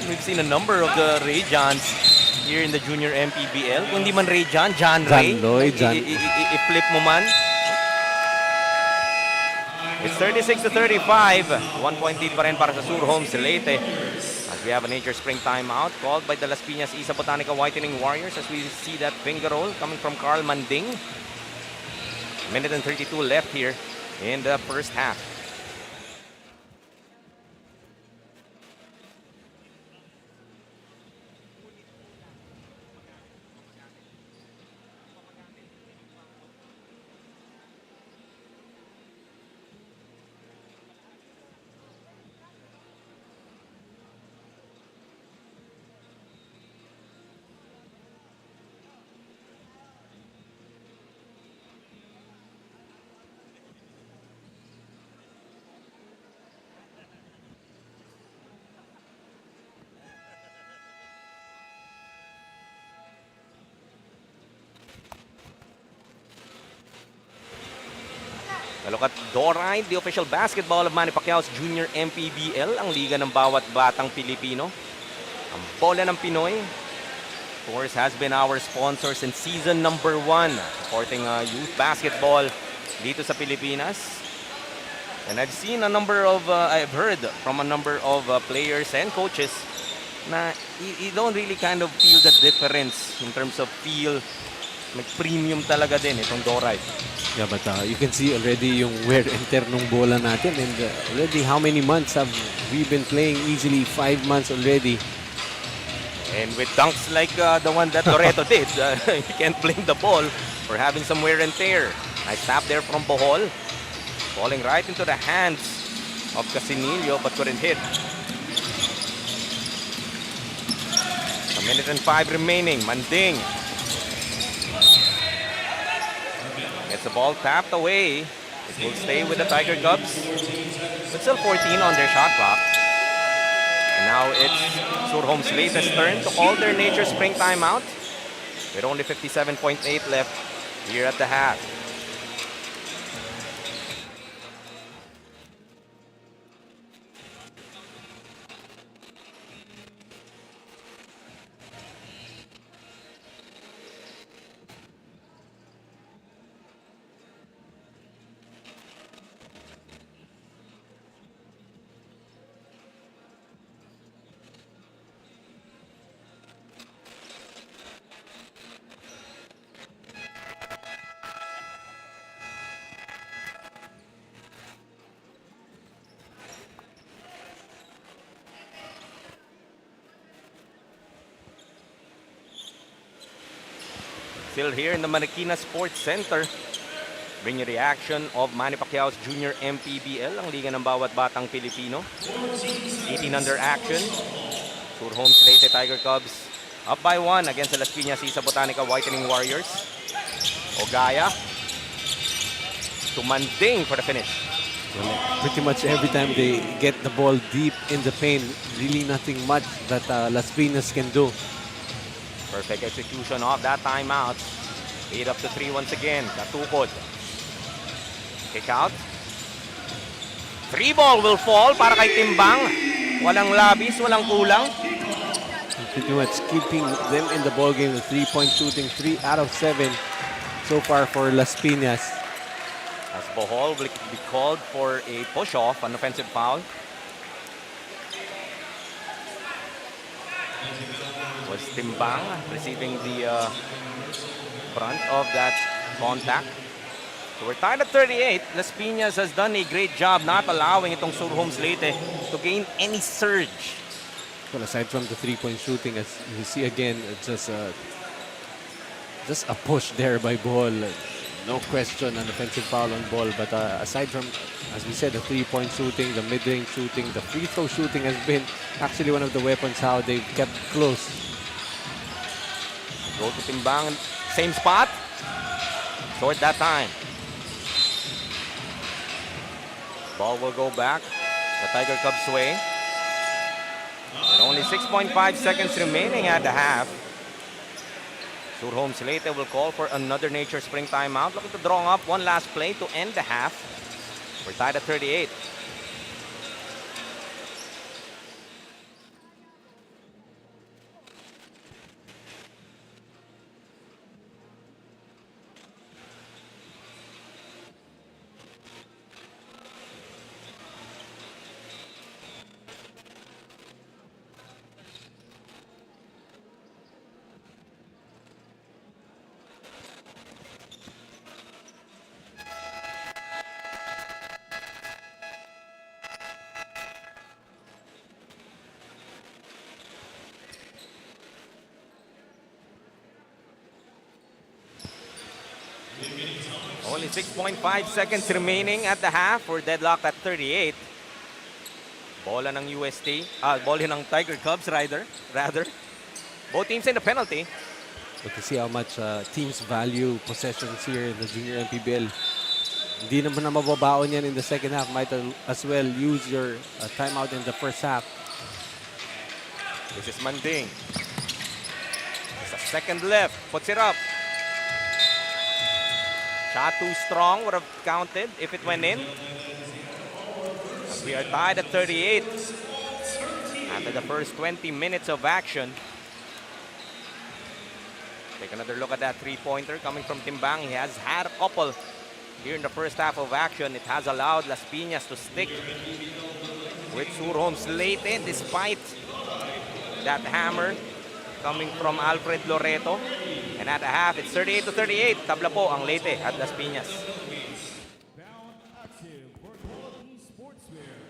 We've seen a number of the Rejans here in the junior MPBL. Kung di man Rejan, John Ray. I-flip mo man. It's 36-35. 1 point lead pa rin para sa Surhomes Leyte. As we have a nature spring timeout called by the Las Piñas Isa Botanica Whitening Warriors as we see that finger roll coming from Carl Manding. Minute and 32 left here in the first half. A look at Doride, the official basketball of Manny Pacquiao's Junior MPBL, ang liga ng bawat batang Pilipino. Ang bola ng Pinoy, of course, has been our sponsor since season number 1, supporting youth basketball dito sa Pilipinas. And I've seen a number of, I've heard from a number of players and coaches na you don't really kind of feel the difference in terms of feel. May premium talaga din itong Doride. Yeah, but you can see already yung wear and tear nung bola natin, and already how many months have we been playing? Easily 5 months already. And with dunks like the one that Loreto did, you can't blame the ball for having some wear and tear. Nice tap there from Bohol. Falling right into the hands of Casinillo but couldn't hit. A minute and 5 remaining. Manding gets the ball tapped away. It will stay with the Tiger Cubs. But still 14 on their shot clock. And now it's Surhome's latest turn to call their Nature Spring timeout. With only 57.8 left here at the half. Still here in the Marikina Sports Center. Bring you the action of Manny Pacquiao's Junior MPBL, ang liga ng bawat batang Pilipino. 18 under action. Surhome's Leyte Tiger Cubs up by 1 against the Las Piñas Isa Botanica Whitening Warriors. Ogaya to Manding for the finish. Well, pretty much every time they get the ball deep in the paint, really nothing much that Las Piñas can do. Perfect execution of that timeout. 8 up to 3 once again. Katukod. Kick out. 3 ball will fall para kay Timbang. Walang labis, walang kulang. Pretty much keeping them in the ball game with 3-point shooting. 3 out of 7 so far for Las Piñas. As Bohol will be called for a push-off, an offensive foul. Was Timbang receiving the front of that contact. So we're tied at 38. Las Piñas has done a great job not allowing itong Surhome's Leyte to gain any surge. Well, aside from the 3-point shooting, as you see again, it's just a push there by Bohol. No question, an offensive foul on Ball. But aside from, as we said, the 3-point shooting, the mid-range shooting, the free throw shooting has been actually one of the weapons how they've kept close. Go to Timbang, same spot. Short that time. Ball will go back the Tiger Cubs way. And only 6.5 seconds remaining at the half. Surhome's Leyte will call for another Nature Spring timeout. Looking to draw up one last play to end the half. We're tied at 38. Only 6.5 seconds remaining at the half. We're deadlocked at 38. Bola ng UST. Bola ng Tiger Cubs, rather. Both teams in the penalty. But to see how much teams value possessions here in the Junior MPBL. Hindi naman na mababaon yan in the second half. Might as well use your timeout in the first half. This is Manding. It's a second left. Puts it up. Shot too strong, would have counted if it went in. As we are tied at 38 after the first 20 minutes of action. Take another look at that three-pointer coming from Timbang. He has had a couple here in the first half of action. It has allowed Las Piñas to stick with Surhome's Leyte despite that hammer coming from Alfred Loreto. And at the half, it's 38 to 38. Tabla po ang Leyte at Las Piñas. Bound active for quality sportswear.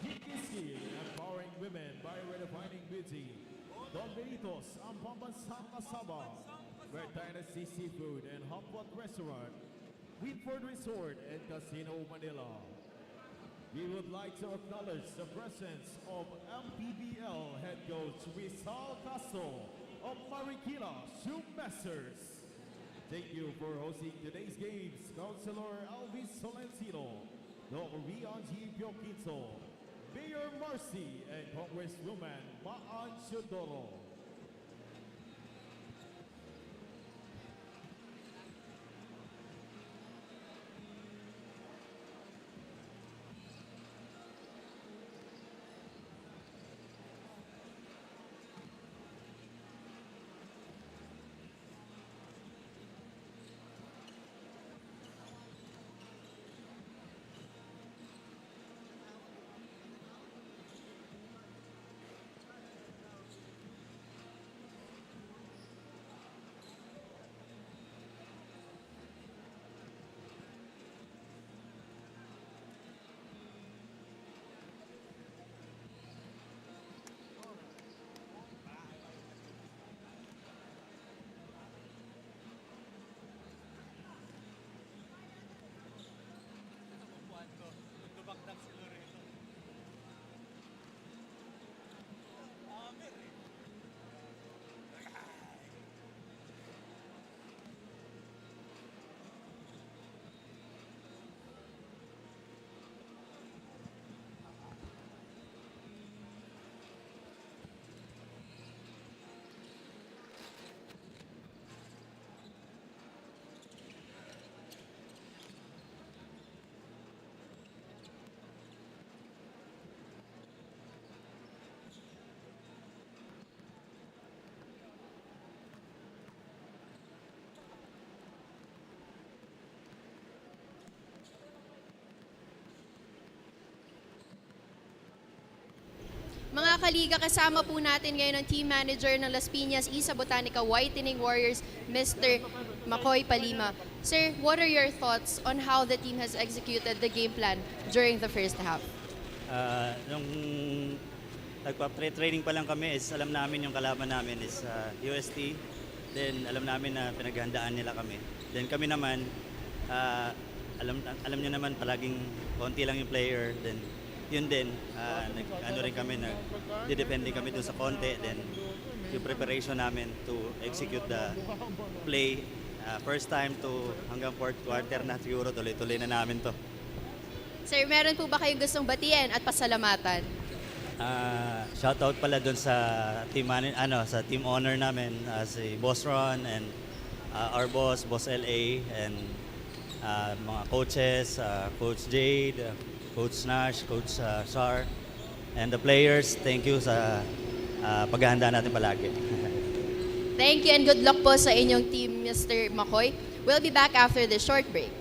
Hikiskin, empowering women by redefining beauty. Don Benitos, ang pambansang kasama. Red Dynasty Seafood and Hot Pot Restaurant, Winford Resort and Casino Manila. We would like to acknowledge the presence of MPBL head coach Rizal Castro of Marikina Shoemasters. Thank you for hosting today's games, Councilor Alvis Solensino, Dr. Rian G. Pioquinto, Mayor Marcy, and Congresswoman Maan Chodoro. Mga kaliga, kasama po natin ngayon ang team manager ng Las Piñas Isa Botanica Whitening Warriors, Mr. Makoy Palima. Sir, what are your thoughts on how the team has executed the game plan during the first half? Nung nagpa-training pa lang kami is alam namin yung kalaban namin is UST. Then alam namin na pinaghandaan nila kami. Then kami naman, alam nyo naman palaging konti lang yung player. Then yun din, ano rin kami, nagdidepende kami dun sa konti. Then yung preparation namin to execute the play. First time to hanggang fourth quarter na siguro tuloy-tuloy na namin to. Sir, meron po ba kayong gustong batiin at pasalamatan? Shoutout pala dun sa sa team owner namin, si Boss Ron and our boss, Boss LA, and mga coaches, Coach Jade, Coach Nash, Coach Shar, and the players. Thank you sa paghahanda natin palagi. Thank you and good luck po sa inyong team, Mr. Makoy. We'll be back after this short break.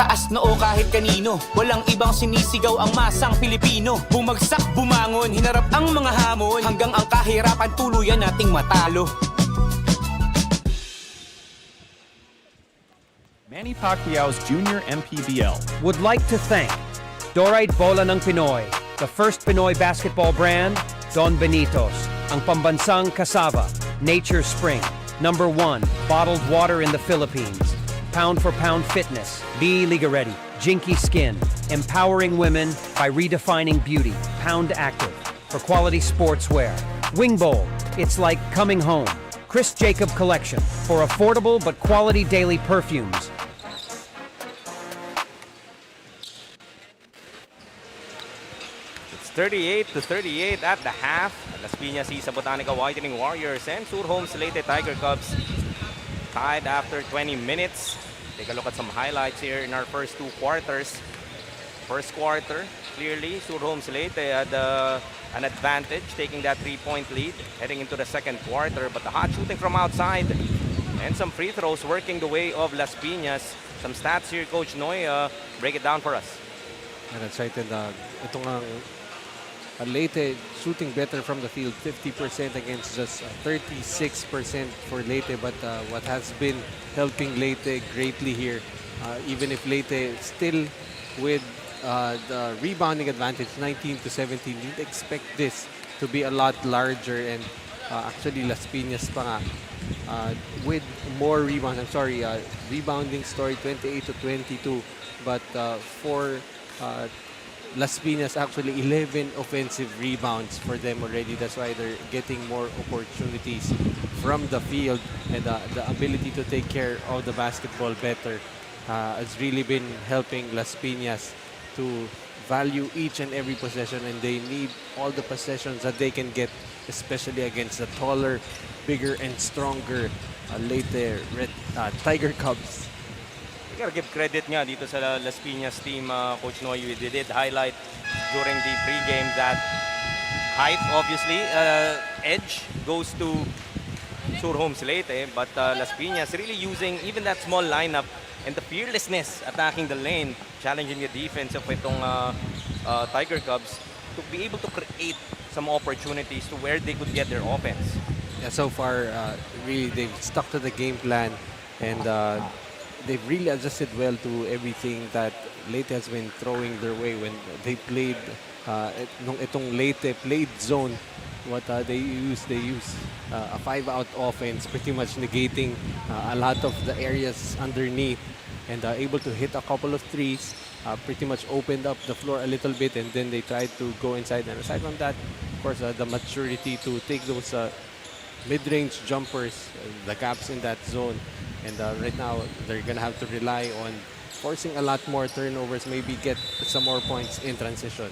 Taas noo kahit kanino, walang ibang sinisigaw ang masang Pilipino. Bumagsak, bumangon, hinarap ang mga hamon, hanggang ang kahirapan tuluyan nating matalo. Manny Pacquiao's Junior MPBL. Would like to thank Dorite Bola ng Pinoy, the first Pinoy basketball brand, Don Benitos, ang pambansang cassava, Nature Spring, #1 bottled water in the Philippines, Pound for Pound Fitness, Be Liga Ready, Jinky Skin, empowering women by redefining beauty, Pound Active, for quality sportswear, Wing Bowl, it's like coming home, Chris Jacob Collection, for affordable but quality daily perfumes. It's 38-38 at the half. Las Piñas Isa Botanica Whitening Warriors and Sur Homes Leyte Tiger Cubs tied after 20 minutes. Take a look at some highlights here in our first two quarters. First quarter, clearly Sur Homes Leyte had an advantage, taking that 3-point lead heading into the second quarter. But the hot shooting from outside and some free throws working the way of Las Piñas. Some stats here, Coach Noy. Break it down for us. And that's right. And ito nga Leyte shooting better from the field, 50% against just 36% for Leyte. But what has been helping Leyte greatly here, even if Leyte still with the rebounding advantage, 19-17, you'd expect this to be a lot larger. And actually, Las Piñas pa nga with more rebounds. I'm sorry, rebounding story 28-22. But for Las Piñas, actually 11 offensive rebounds for them already. That's why they're getting more opportunities from the field, and the ability to take care of the basketball better has really been helping Las Piñas to value each and every possession, and they need all the possessions that they can get, especially against the taller, bigger, and stronger Leyte Tiger Cubs. Gotta give credit nga dito sa Las Piñas team, Coach Noy. We did highlight during the pregame that height, obviously, edge goes to Sur Homes Leyte, but Las Piñas really using even that small lineup and the fearlessness attacking the lane, challenging the defense of itong Tiger Cubs to be able to create some opportunities to where they could get their offense. Yeah, so far, really, they've stuck to the game plan, and they've really adjusted well to everything that Leyte has been throwing their way when they played, nung itong Leyte played zone. What they use a 5-out offense, pretty much negating a lot of the areas underneath, and able to hit a couple of threes, pretty much opened up the floor a little bit, and then they tried to go inside. And aside from that, of course, the maturity to take those mid-range jumpers, the gaps in that zone. And right now, they're going to have to rely on forcing a lot more turnovers, maybe get some more points in transition.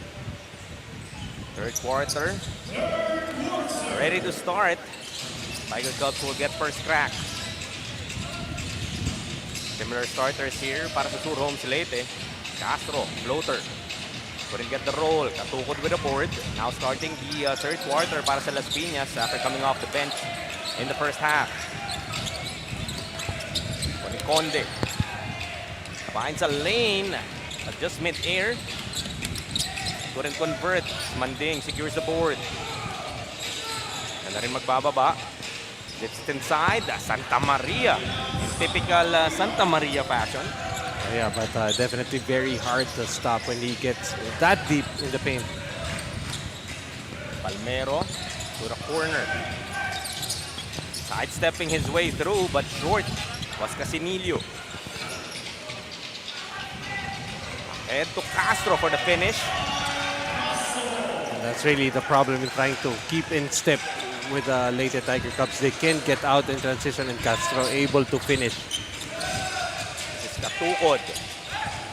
Third quarter, ready to start. Tiger Cubs will get first crack. Similar starters here para sa Sur Homes Leyte. Castro, floater. Couldn't get the roll. Katukod with the board. Now starting the third quarter para sa Las Piñas after coming off the bench in the first half. Conde finds a lane, just mid-air. Couldn't convert. Manding secures the board. Na rin magbababa. Dips it inside. Santa Maria. In typical Santa Maria fashion. Yeah, but definitely very hard to stop when he gets that deep in the paint. Palmero to the corner. Sidestepping his way through, but short was Casinillo. Head to Castro for the finish. And that's really the problem in trying to keep in step with the Leyte Tiger Cubs. They can get out in transition, and Castro able to finish. This is Katukod.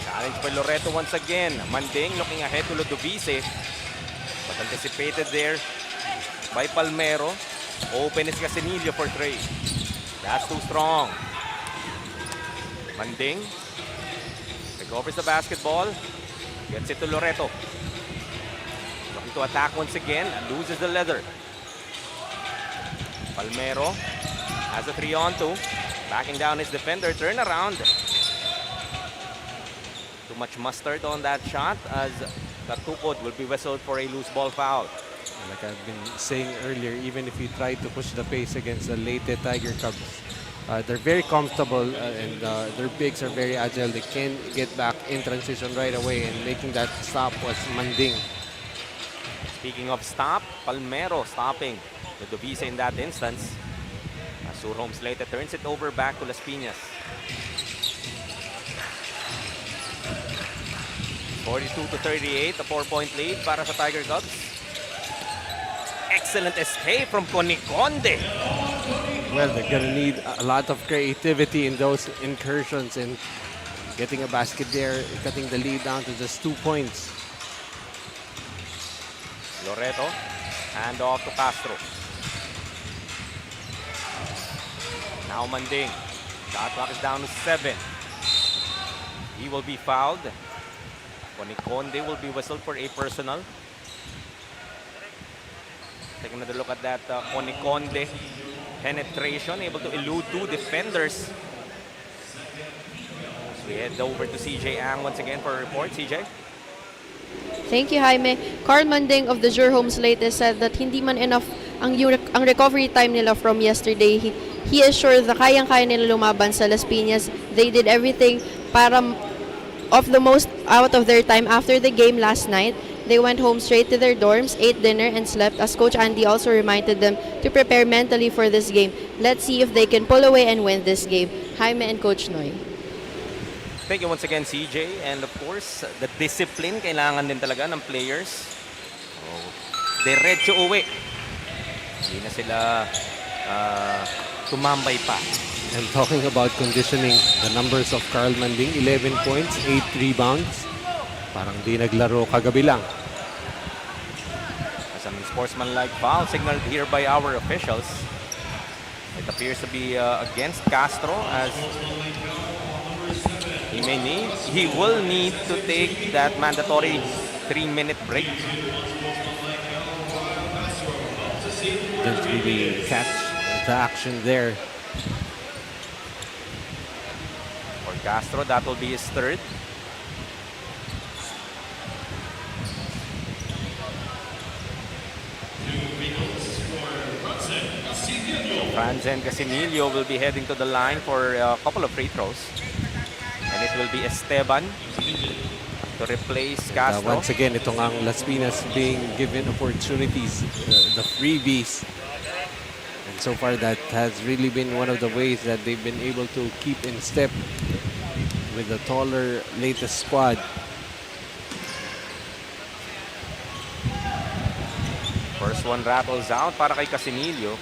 Challenge by Loreto once again. Manding looking ahead to Ludovice. But anticipated there by Palmero. Open is Casinillo for three. That's too strong. Manding recovers the basketball. Gets it to Loreto. Looking to attack once again. Loses the leather. Palmero has a 3-on-2. Backing down his defender. Turn around. Too much mustard on that shot as Katukod will be whistled for a loose ball foul. Like I've been saying earlier, even if you try to push the pace against the Leyte Tiger Cubs, they're very comfortable and their bigs are very agile. They can get back in transition right away, and making that stop was Manding. Speaking of stop, Palmero stopping with Dovise in that instance. As Surhomes Leyte turns it over back to Las Piñas. 42-38, a 4-point lead para sa Tiger Cubs. Excellent escape from Coniconde. Well, they're gonna need a lot of creativity in those incursions, and getting a basket there, cutting the lead down to just 2 points. Loreto, hand off to Castro. Now Manding. Shot clock is down to 7. He will be fouled. Coniconde will be whistled for a personal. Take another look at that Coniconde penetration, able to elude 2 defenders. As we head over to CJ Ang once again for a report. CJ? Thank you, Jaime. Carl Manding of the Surhomes Leyte said that hindi man enough ang recovery time nila from yesterday. He assured that kayang-kaya nila lumaban sa Las Piñas. They did everything para of the most out of their time after the game last night. They went home straight to their dorms, ate dinner, and slept, as Coach Andy also reminded them to prepare mentally for this game. Let's see if they can pull away and win this game. Jaime and Coach Noy. Thank you once again, CJ. And of course, the discipline kailangan din talaga ng players. So, diretso uwi. Hindi na sila tumambay pa. And talking about conditioning, the numbers of Carl Manding, 11 points, 8 rebounds. Parang di naglaro kagabi lang. As an unsportsmanlike foul signaled here by our officials. It appears to be against Castro, as he will need to take that mandatory 3-minute break. Didn't really catch the action there. For Castro, that will be his 3rd. Franzen Casinillo will be heading to the line for a couple of free throws. And it will be Esteban to replace Castro. Once again, itong ang Las Piñas being given opportunities, the freebies. And so far, that has really been one of the ways that they've been able to keep in step with the taller, latest squad. First one rattles out para kay Casinillo.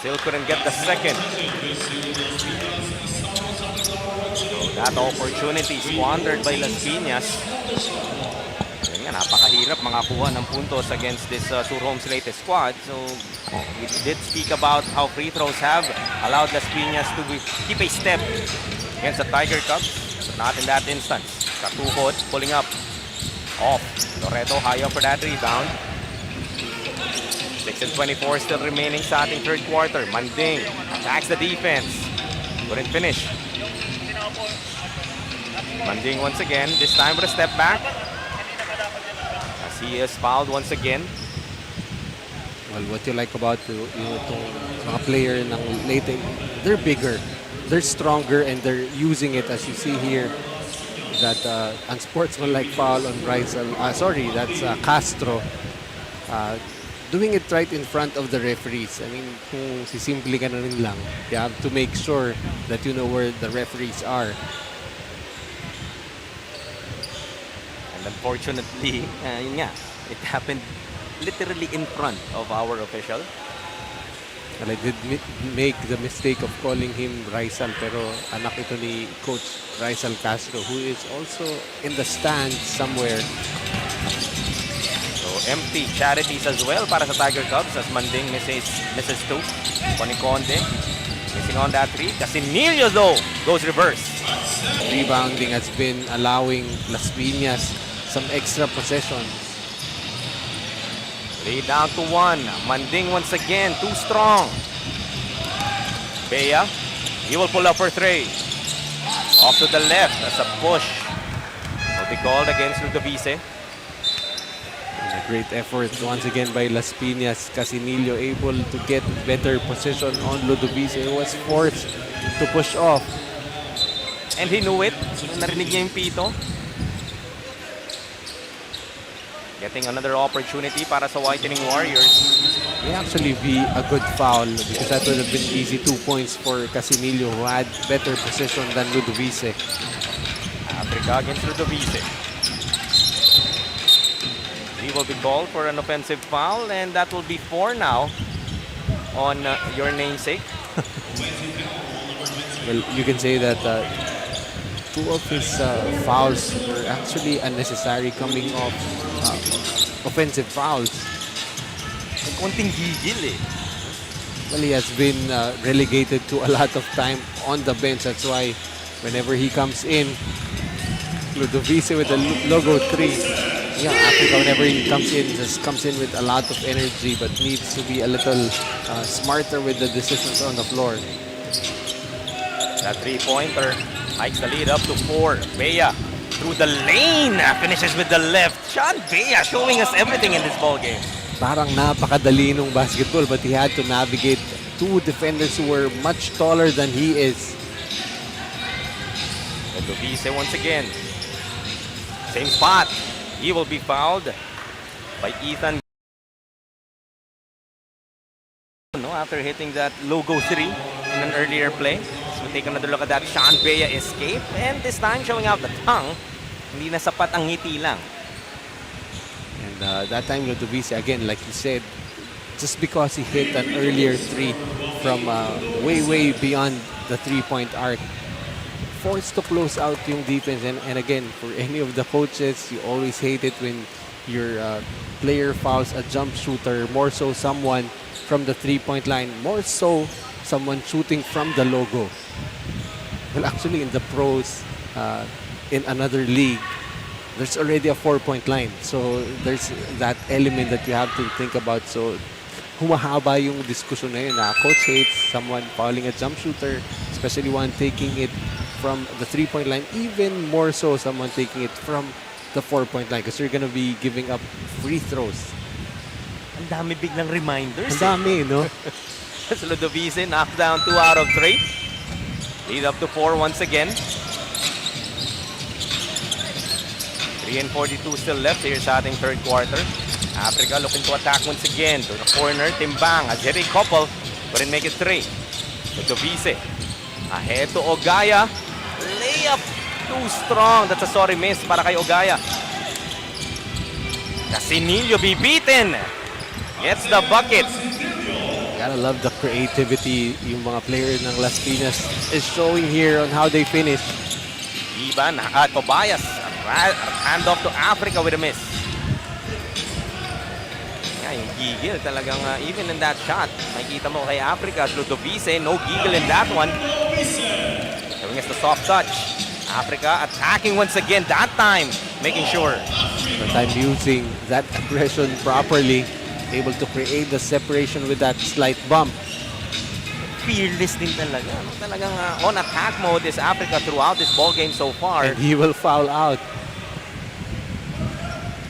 Still couldn't get the second. So that opportunity squandered by Las Piñas. Yan nga, napakahirap makakuha ng puntos against this Surhomes Leyte squad. So we did speak about how free throws have allowed Las Piñas to keep a step against the Tiger Cubs. But not in that instance. Katukod pulling up. Off. Loreto high up for that rebound. 6:24 still remaining sa ating 3rd quarter. Manding attacks the defense. Couldn't finish. Manding once again, this time with a step back. As he is fouled once again. Well, what you like about itong mga player ng Leyte, they're bigger, they're stronger, and they're using it, as you see here. That unsportsmanlike foul on Rizal. That's Castro. Doing it right in front of the referees. I mean, kung sisimple ka na rin lang, you have to make sure that you know where the referees are. And unfortunately, yun nga, it happened literally in front of our official. Well, I did make the mistake of calling him Rizal, pero anak ito ni Coach Rizal Castro, who is also in the stands somewhere. Empty charities as well para sa Tiger Cubs as Manding misses 2. Coniconde missing on that 3. Casinillo though goes reverse. Rebounding has been allowing Las Piñas some extra possessions. Lead down to 1. Manding once again, too strong. Bea, he will pull up for 3. Off to the left as a push. Will be called against Ludovice. A great effort once again by Las Piñas. Casinillo able to get better position on Ludovice, who was forced to push off. And he knew it. Narinig niya yung pito. Getting another opportunity para sa Whitening Warriors. May actually be a good foul because that would have been easy 2 points for Casinillo, who had better position than Ludovice. Africa against Ludovice. He will be called for an offensive foul, and that will be 4 now on your namesake. Well, you can say that 2 of his fouls were actually unnecessary, coming off offensive fouls. May konting gigil eh. Well, he has been relegated to a lot of time on the bench. That's why whenever he comes in, Ludovice with the logo 3. Yeah, Africa, whenever he comes in, just comes in with a lot of energy, but needs to be a little smarter with the decisions on the floor. That 3-pointer hikes the lead up to 4. Bea through the lane, finishes with the left. Sean Bea showing us everything in this ball game. Parang napakadali nung basketball, but he had to navigate 2 defenders who were much taller than he is. Ludovice once again. Same spot. He will be fouled by Ethan. No, after hitting that logo 3 in an earlier play. So we take another look at that. Sean Bea escape, and this time showing out the tongue. Hindi na sapat ang ngiti lang. And that time, Ludovice, again, like you said, just because he hit an earlier 3 from way beyond the 3-point arc, forced to close out yung defense. And again, for any of the coaches, you always hate it when your player fouls a jump shooter, more so someone from the 3-point line, more so someone shooting from the logo. Well, actually, in the pros, in another league, there's already a 4-point line. So there's that element that you have to think about. So humahaba yung discussion na yun na coach hates someone fouling a jump shooter, especially one taking it from the 3-point line, even more so someone taking it from the 4-point line, because you're gonna be giving up free throws. Ang dami biglang reminders. Ang dami, no? So Ludovice knocked down 2 out of 3. Lead up to 4 once again. 3:42 still left here sa ating third quarter. Africa looking to attack once again. To the corner, Timbang has hit a couple, couldn't make it 3. Ludovice ahead to Ogaya. Layup too strong. That's a sorry miss para kay Ogaya. Casinillo be beaten. Gets the bucket. Gotta love the creativity yung mga players ng Las Piñas is showing here on how they finish. Iban Tobias. Hand off to Africa with a miss. Yeah, yung gigil talagang even in that shot. Makikita mo kay Africa, Ludovice, no giggle in that one. Showing us the soft touch. Africa attacking once again, that time making sure. But I'm using that aggression properly, able to create the separation with that slight bump. Fearless din talaga. Talagang on attack mode is Africa throughout this ball game so far. And he will foul out.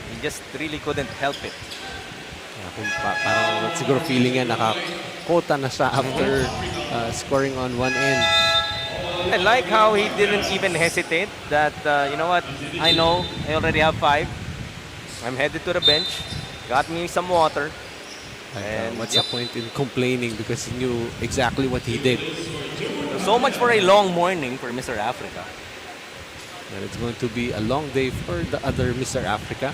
He just really couldn't help it. Parang siguro feeling niya nakakota na siya after scoring on one end. I like how he didn't even hesitate that, you know what, I know I already have 5. I'm headed to the bench. Got me some water. And what's the point in complaining, because he knew exactly what he did. So much for a long morning for Mr. Africa. And it's going to be a long day for the other Mr. Africa.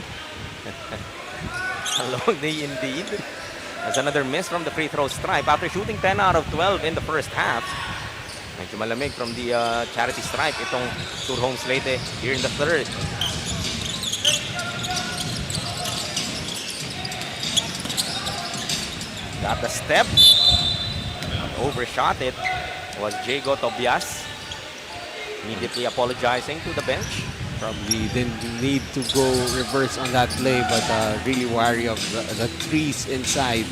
A long day indeed. That's another miss from the free throw stripe after shooting 10 out of 12 in the first half. Medyo malamig from the charity stripe itong Turhong Leyte here in the third. Got the step. Overshot it. Was Jago Tobias. Immediately apologizing to the bench. Probably didn't need to go reverse on that play, but really wary of the trees inside.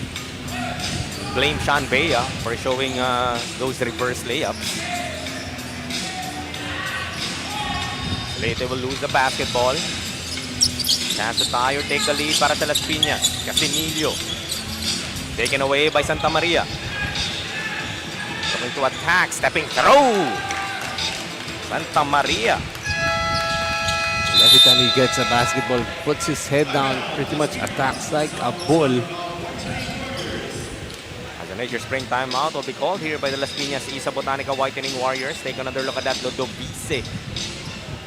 Blame Sean Bea for showing those reverse layups. Leyte will lose the basketball. Chance to tie or take the lead para sa Las Piñas. Casinillo. Taken away by Santa Maria. Looking to attack. Stepping through. Santa Maria. Every time he gets a basketball, puts his head down, pretty much attacks like a bull. As a major springtime out will be called here by the Las Piñas Isa Botanica Whitening Warriors. Take another look at that. Ludovice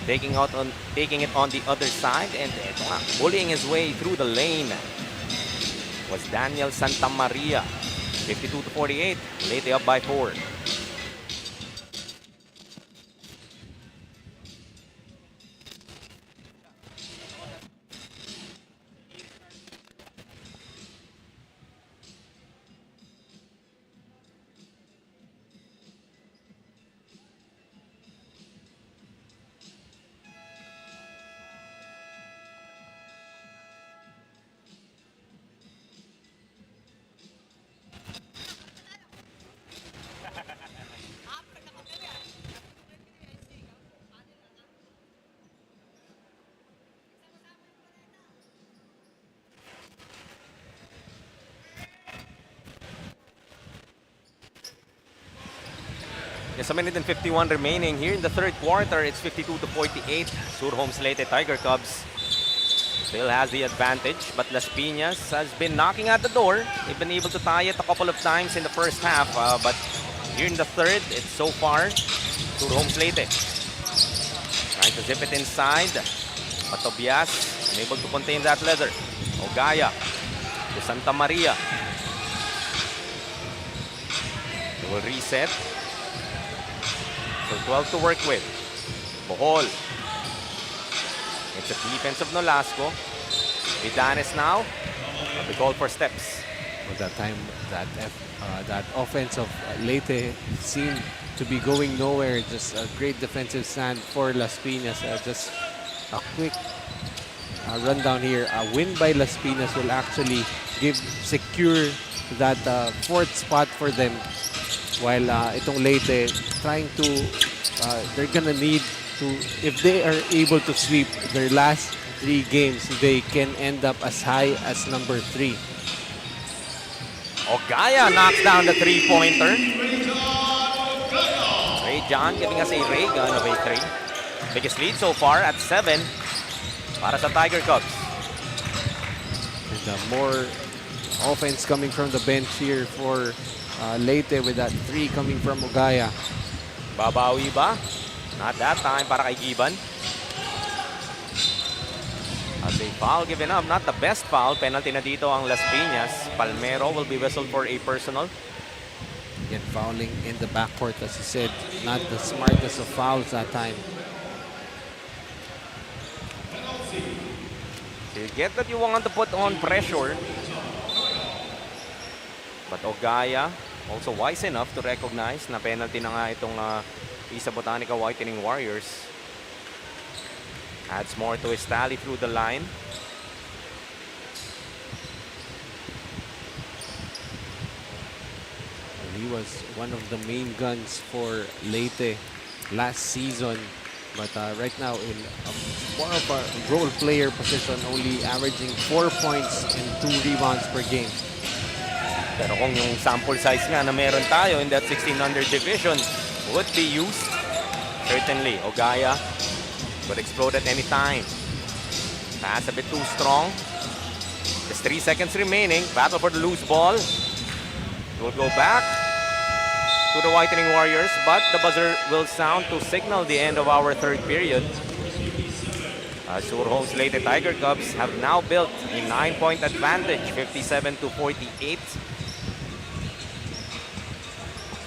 taking it on the other side, and bullying his way through the lane was Daniel Santa Maria. 52-48. Leyte up by 4. There's a minute and 51 remaining here in the third quarter. It's 52-48. Surhome's Leyte Tiger Cubs still has the advantage, but Las Piñas has been knocking at the door. They've been able to tie it a couple of times in the first half, but here in the third, it's so far Surhome's Leyte. Trying to zip it inside, but Tobias unable to contain that leather. Ogaya to Santa Maria. They will reset. So 12 to work with. Bohol. It's a defense of Nolasco. Vidanes now. The call for steps. Well, that time, that offense of Leyte seemed to be going nowhere. Just a great defensive stand for Las Piñas. Just a quick rundown here. A win by Las Piñas will actually secure that fourth spot for them. While itong Leyte trying to, they're gonna need to, if they are able to sweep their last 3 games, they can end up as high as number 3. Ogaya knocks down the three-pointer. Ray John giving us a ray gun of a 3. Biggest lead so far at 7 para sa Tiger Cubs. And more offense coming from the bench here for Leyte with that 3 coming from Ogaya. Babawi ba? Not that time para kay Giban. As a foul given up, not the best foul. Penalty na dito ang Las Piñas. Palmero will be whistled for a personal. Again, fouling in the backcourt, as he said, not the smartest of fouls that time. You get that you want to put on pressure. But Ogaya also wise enough to recognize na penalty na nga itong Isa Botanica Whitening Warriors. Adds more to his tally through the line. He was one of the main guns for Leyte last season. But right now in more of a role player position, only averaging 4 points and 2 rebounds per game. Pero kung yung sample size nga na meron tayo in that 1600 division would be used, certainly Ogaya could explode at any time. Pass a bit too strong. Just 3 seconds remaining. Battle for the loose ball. It will go back to the Whitening Warriors, but the buzzer will sound to signal the end of our third period. Surhome's Leyte Tiger Cubs have now built a 9-point advantage, 57-48.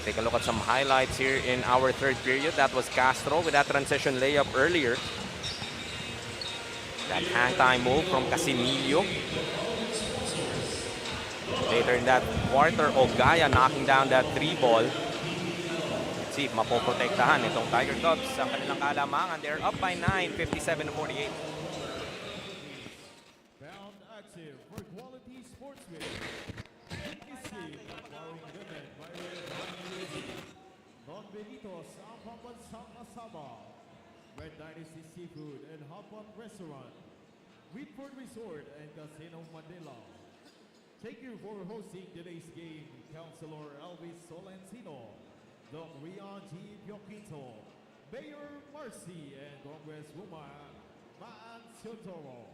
Take a look at some highlights here in our third period. That was Castro with that transition layup earlier. That hang time move from Casinillo. Later in that quarter, Ogaya knocking down that 3 ball. see if mapoprotektahan itong Tiger Cubs sa kanilang kalamangan. They're up by 9, 57-48. Bound active for quality sportswear. Escape empowering women by way of Whitening. Don Benito's ang pambansang kasama. Red Dynasty Seafood and Hot Restaurant. Whitford Resort and Casino Manila. Thank you for hosting today's game, Councilor Elvis Solensino, Doc Rian G. Pioquito, Mayor Marcy, and Congresswoman Maan Ciotoro.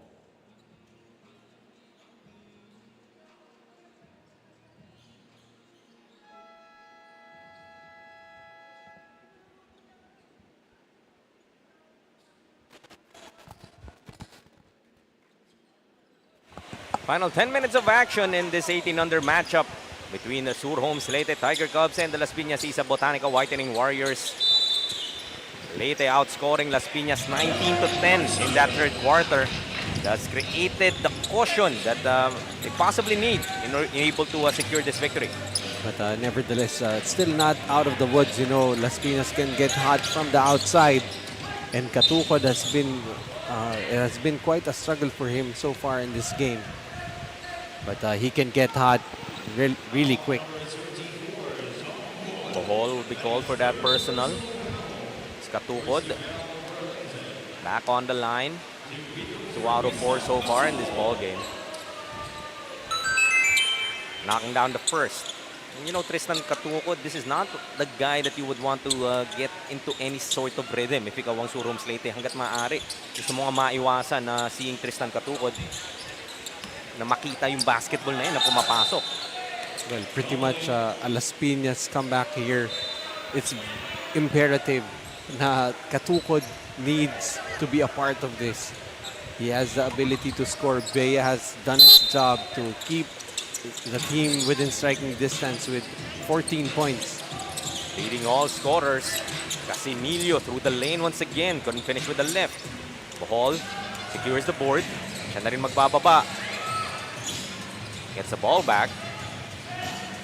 Final 10 minutes of action in this 18-under matchup between the Sur Homes Leyte Tiger Cubs and the Las Piñas Isa Botanica Whitening Warriors. Leyte outscoring Las Piñas 19-10 in that third quarter. That's created the caution that they possibly need in order able to secure this victory. But nevertheless, it's still not out of the woods. You know, Las Piñas can get hot from the outside. And Katukod it has been quite a struggle for him so far in this game. But he can get hot really quick. Bohol will be called for that personal. It's Katukod back on the line. 2 out of 4 so far in this ball game. Knocking down the first. And you know, Tristan Katukod, this is not the guy that you would want to get into any sort of rhythm if ikaw ang Sur Homes Leyte. Hanggat maaari, gusto mo nga maiwasan na seeing Tristan Katukod na makita yung basketball na yun na pumapasok. Well, pretty much a Las Piñas comeback here. It's imperative na Katukod needs to be a part of this. He has the ability to score. Bea has done his job to keep the team within striking distance with 14 points. Leading all scorers. Casimilio through the lane once again. Couldn't finish with the left. Bohol secures the board. Siya na rin magbababa. Gets the ball back.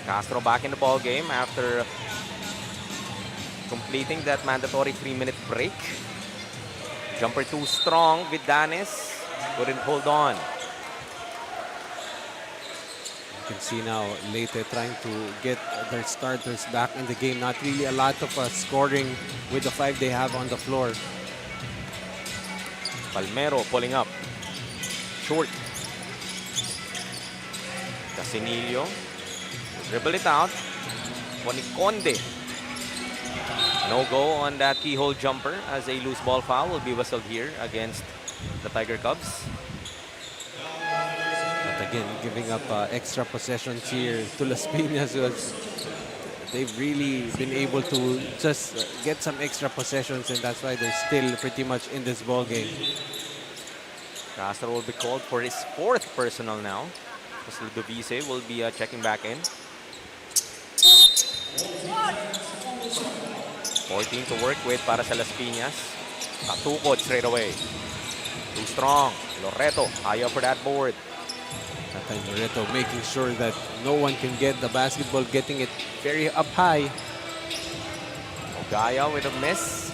Castro back in the ball game after completing that mandatory 3-minute break. Jumper too strong. Vidanes couldn't hold on. You can see now Leyte trying to get their starters back in the game. Not really a lot of scoring with the 5 they have on the floor. Palmero pulling up. Short. Casinillo. Dribble it out. Conde. No go on that keyhole jumper as a loose ball foul will be whistled here against the Tiger Cubs. But again, giving up extra possessions here to Las Piñas. They've really been able to just get some extra possessions, and that's why they're still pretty much in this ball game. Castro will be called for his 4th personal now. Ludovice will be checking back in. 14 to work with para sa Las Piñas. Katukod straight away. Too strong. Loreto, high up for that board. That time Loreto making sure that no one can get the basketball, getting it very up high. Ogaya with a miss.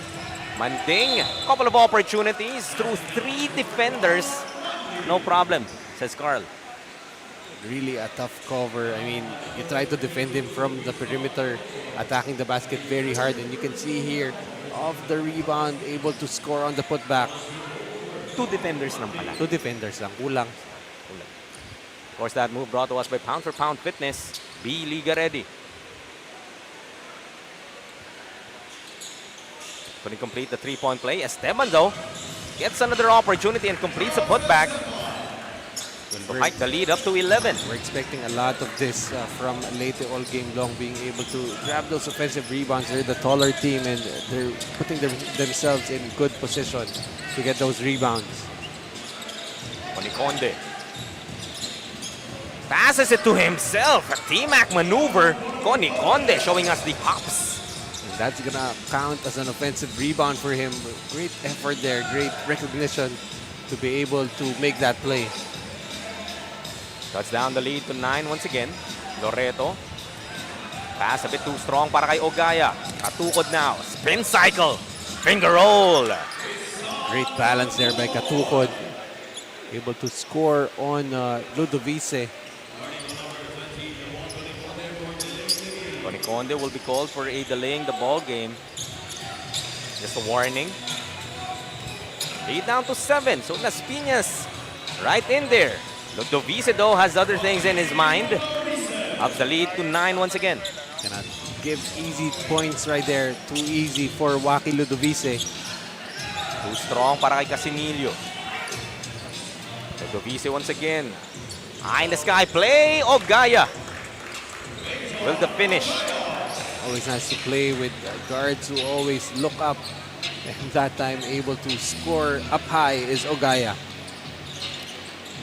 Manding, couple of opportunities through 3 defenders. No problem, says Carl. Really a tough cover. I mean, you try to defend him from the perimeter, attacking the basket very hard, and you can see here, off the rebound, able to score on the putback. 2 defenders lang pala. 2 defenders lang, kulang. Of course, that move brought to us by Pound for Pound Fitness. Be Liga ready. Couldn't complete the 3-point play. Esteban, though, gets another opportunity and completes a putback. To hike the lead up to 11. We're expecting a lot of this from Leyte all game long, being able to grab those offensive rebounds. They're the taller team, and they're putting themselves in good position to get those rebounds. Conde passes it to himself. A T-Mac maneuver. Conde showing us the hops. And that's gonna count as an offensive rebound for him. Great effort there, great recognition to be able to make that play. Cuts down the lead to 9 once again. Loreto Pass a bit too strong para kay Ogaya. Katukod now. Spin cycle. Finger roll. Great balance there by Katukod. Able to score on Ludovice. Tony Conde will be called for a delaying the ball game. Just a warning. Lead down to 7. So Las Piñas right in there. Ludovice though has other things in his mind. Up the lead to 9 once again. Cannot give easy points right there. Too easy for Waki Ludovice. Too strong para kay Casinillo. Ludovice once again. High in the sky play. Ogaya will the finish. Always nice to play with guards who always look up. And that time able to score up high is Ogaya.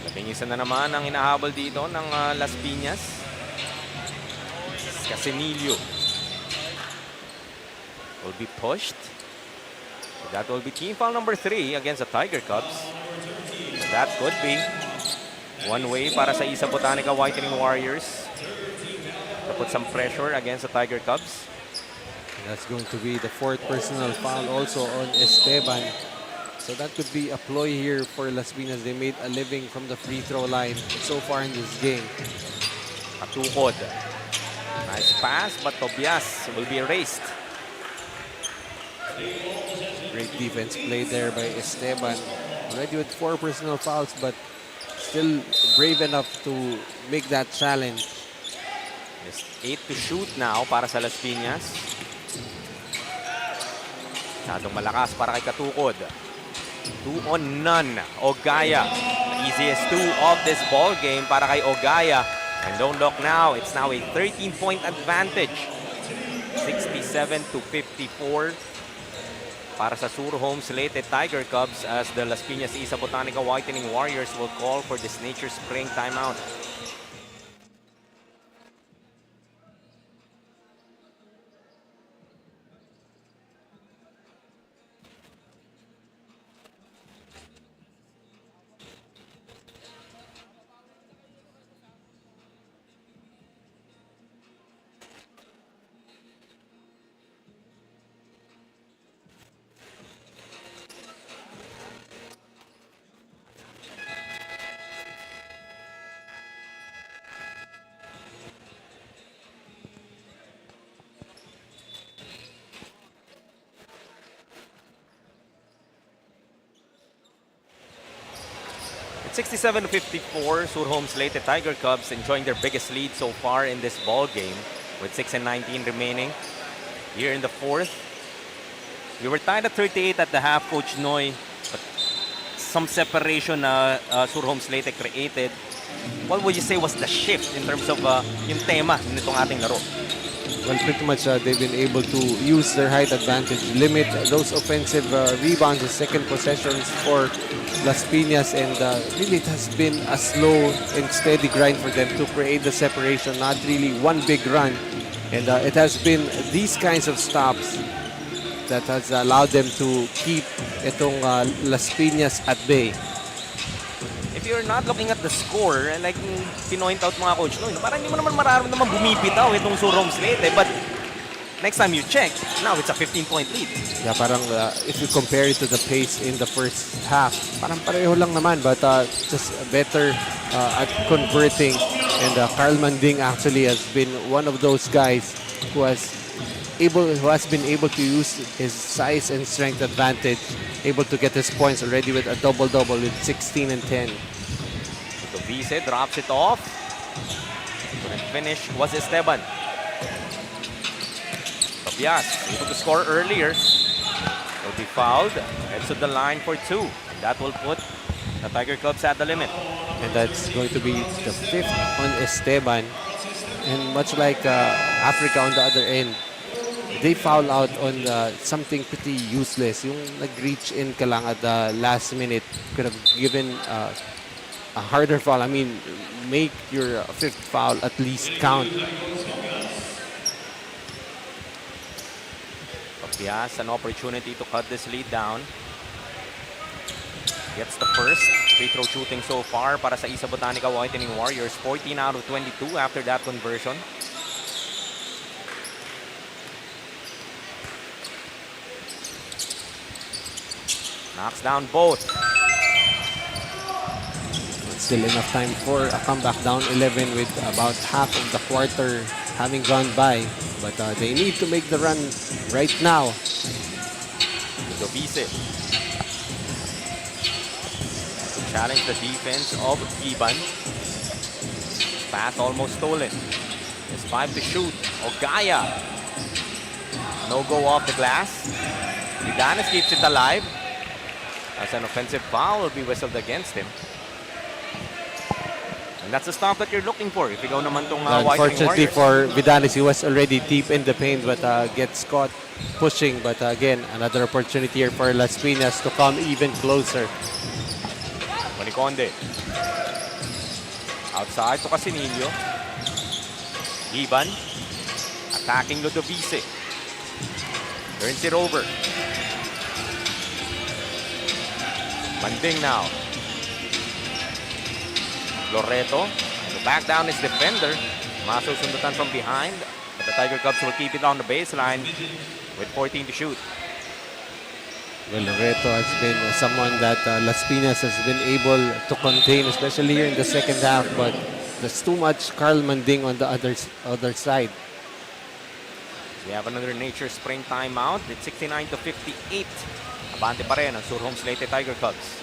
Labing isa na naman ang inahabol dito ng Las Piñas. Casinillo will be pushed. So that will be team foul number 3 against the Tiger Cubs. So that could be one way para sa Isa Botanica Whitening Warriors to put some pressure against the Tiger Cubs. And that's going to be the 4th personal foul also on Esteban. So that could be a ploy here for Las Piñas. They made a living from the free throw line so far in this game. Katukod. Nice pass, but Tobias will be erased. Great defense play there by Esteban. Already with 4 personal fouls, but still brave enough to make that challenge. Just 8 to shoot now para sa Las Piñas. Masyadong malakas para kay Katukod. 2 on none. Ogaya. The easiest 2 of this ball game para kay Ogaya. And don't look now, it's now a 13-point advantage. 67 to 54 para sa Sur Homes Leyte Tiger Cubs as the Las Piñas Isa Botanica Whitening Warriors will call for this Nature Spring timeout. At 67 to 54, Sur Homes Leyte Tiger Cubs enjoying their biggest lead so far in this ball game with 6 and 19 remaining. Here in the 4th, we were tied at 38 at the half, Coach Noy, but some separation Sur Homes Leyte created. What would you say was the shift in terms of yung tema nitong ating laro? Well, pretty much they've been able to use their height advantage, limit those offensive rebounds and second possessions for Las Piñas, and really it has been a slow and steady grind for them to create the separation, not really one big run. And it has been these kinds of stops that has allowed them to keep itong Las Piñas at bay. If you're not looking at the score, like pinoint out mga Coach Noy, parang hindi mo naman mararamdaman bumibitaw itong Sur Homes Leyte, but next time you check, now it's a 15-point lead. Yeah, parang if you compare it to the pace in the first half, parang pareho lang naman, but just better at converting. And Carl Manding actually has been one of those guys who has been able to use his size and strength advantage, able to get his points already with a double-double with 16 and 10. Ludovice drops it off. The finish was Esteban. Tobias able to score earlier. Will be fouled. Heads to the line for 2. And that will put the Tiger Cubs at the limit. And that's going to be the 5th on Esteban. And much like Africa on the other end, they foul out on something pretty useless. Yung nag-reach in ka lang at the last minute, could have given a harder foul. I mean, make your 5th foul at least count. Tobias, an opportunity to cut this lead down. Gets the first free throw shooting so far para sa Isa Botanica Whitening Warriors. 14 out of 22 after that conversion. Knocks down both. Still enough time for a comeback, down 11 with about half of the quarter having gone by. But they need to make the run right now. Ludovice. To challenge the defense of Iban. Pass almost stolen. There's 5 to shoot. Ogaya. No go off the glass. Vidanes keeps it alive. As an offensive foul will be whistled against him. And that's the stop that you're looking for. If you go naman tong Whitening Unfortunately Warriors. for Vidanes, he was already deep in the paint but gets caught pushing. But again, another opportunity here for Las Piñas to come even closer. Moniconde. Outside to Casinillo. Iban. Attacking Ludovice. Turns it over. Manding now. Loreto. The back down is defender. Maso sundutan from behind. But the Tiger Cubs will keep it on the baseline with 14 to shoot. Well, Loreto has been someone that Las Piñas has been able to contain, especially here in the second half. But there's too much Carl Manding on the other side. We have another Nature Spring timeout. It's 69 to 58. Abante pa rin ang Surhomes Leyte Tiger Cubs.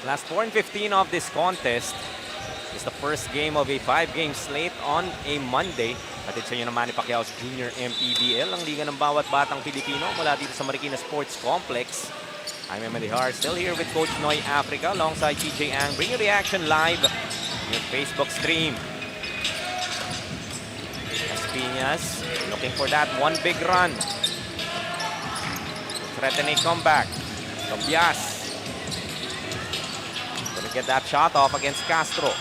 Last 4 and 15 of this contest is the first game of a 5-game slate on a Monday. Atid sa inyo naman ni Pacquiao's Junior MPBL, ang liga ng bawat batang Pilipino mula dito sa Marikina Sports Complex. I'm Emily Har, still here with Coach Noy Africa alongside TJ Ang. Bring your reaction live on your Facebook stream. Las Piñas looking for that one big run. Threatening comeback. Tobias. Get that shot off against Castro.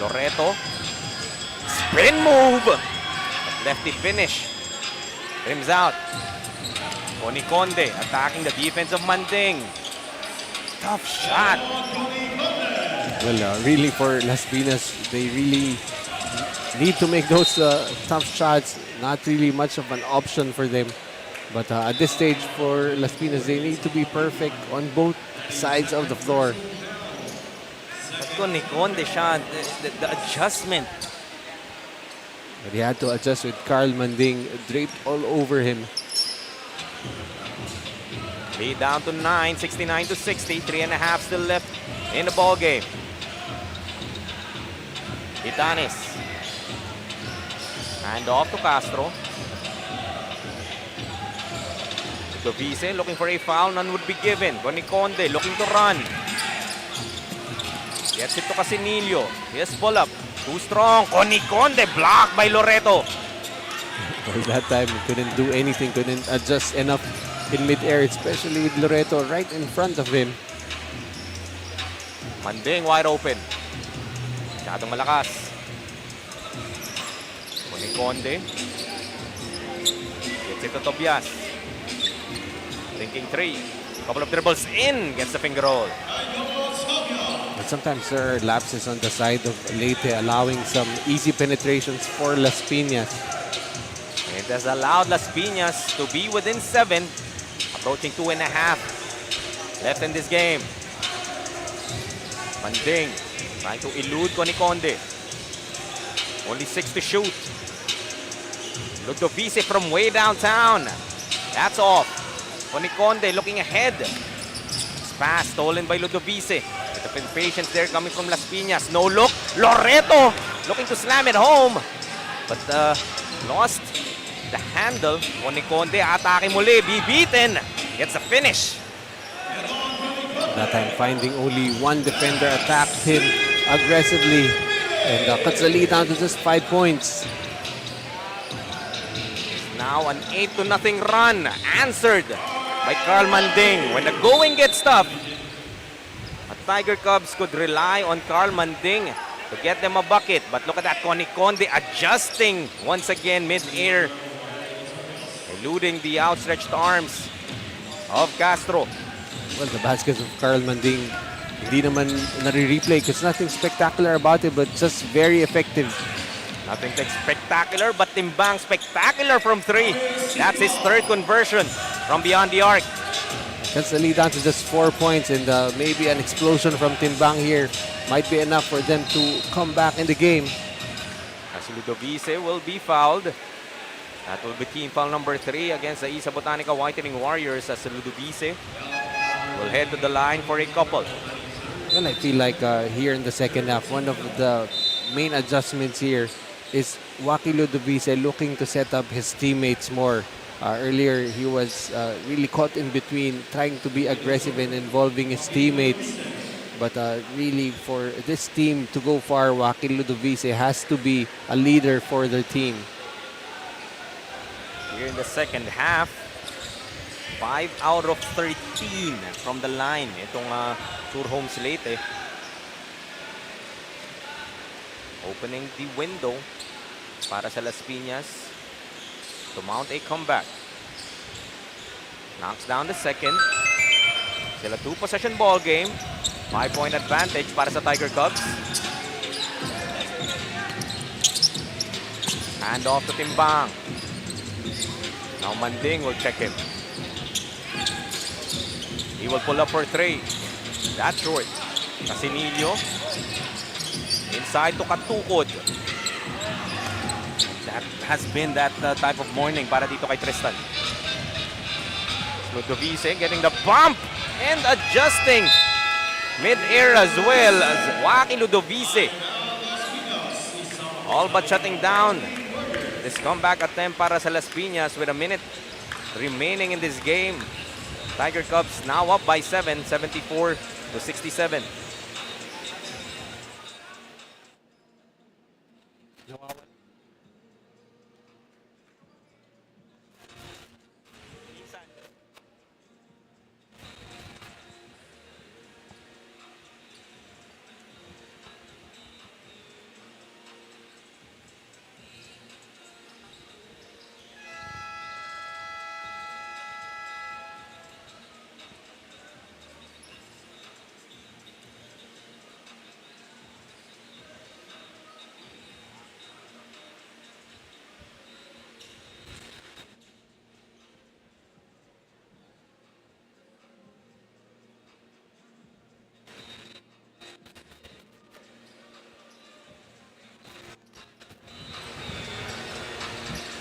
Loreto. Spin move. But lefty finish. Rims out. Moniconde attacking the defense of Manding. Tough shot. Well, really for Las Piñas, they really need to make those tough shots. Not really much of an option for them. But at this stage for Las Piñas, they need to be perfect on both sides of the floor. Moniconde siya, the adjustment. But he had to adjust with Carl Manding draped all over him. Lead down to 9, 69 to 60. 3.5 still left in the ball game. Vidanes. Hand off to Castro. Ludovice looking for a foul. None would be given. Moniconde looking to run. Gets it to Casinillo. Yes, pull up. Too strong. Moniconde blocked by Loreto. For that time, he couldn't do anything, couldn't adjust enough in mid-air, especially with Loreto right in front of him. Manding wide open. Masyadong malakas. Moniconde. Gets it to Tobias. Thinking 3. Couple of dribbles in. Gets the finger roll. But sometimes there are lapses on the side of Leyte, allowing some easy penetrations for Las Piñas. It has allowed Las Piñas to be within 7. Approaching 2.5 left in this game. Manding trying to elude Moniconde. Only 6 to shoot. Ludovice from way downtown. That's off. Moniconde looking ahead. Pass stolen by Ludovice. With the patience there coming from Las Piñas. No look. Loreto looking to slam it home. but lost the handle. Conde atake muli, bibitin. Gets a finish. That time finding only one defender attacked him aggressively and cuts the lead down to just 5 points. Now an 8-0 run answered by Carl Manding. When the going gets tough, Tiger Cubs could rely on Carl Manding to get them a bucket. But look at that, Conde adjusting once again mid-air, eluding the outstretched arms of Castro. Well, the baskets of Carl Manding, hindi naman nare-replay because nothing spectacular about it, but just very effective. Nothing spectacular, but Timbang spectacular from 3. That's his 3rd conversion from beyond the arc. Cuts the lead down to just 4 points, and maybe an explosion from Timbang here might be enough for them to come back in the game. As Ludovice will be fouled. That will be team foul number 3 against the Isa Botanica Whitening Warriors, as Ludovice will head to the line for a couple. Well, I feel like here in the second half, one of the main adjustments here is Waki Ludovice looking to set up his teammates more. Earlier, he was really caught in between, trying to be aggressive and involving his teammates. But really, for this team to go far, Waki Ludovice has to be a leader for their team. Here in the second half, 5 out of 13 from the line. Itong Surhomes Leyte. Opening the window para sa Las Piñas to mount a comeback. Knocks down the second. Still a 2-possession ball game. 5-point advantage para sa Tiger Cubs. Hand off to Timbang. Now Manding will check him. He will pull up for 3. That's short. Casinillo. Inside to Katukod. That has been that type of morning para dito kay Tristan. Ludovice getting the bump and adjusting mid-air as well as Waki Ludovice. All but shutting down this comeback attempt para sa Las Piñas with a minute remaining in this game. Tiger Cubs now up by 7, 74-67.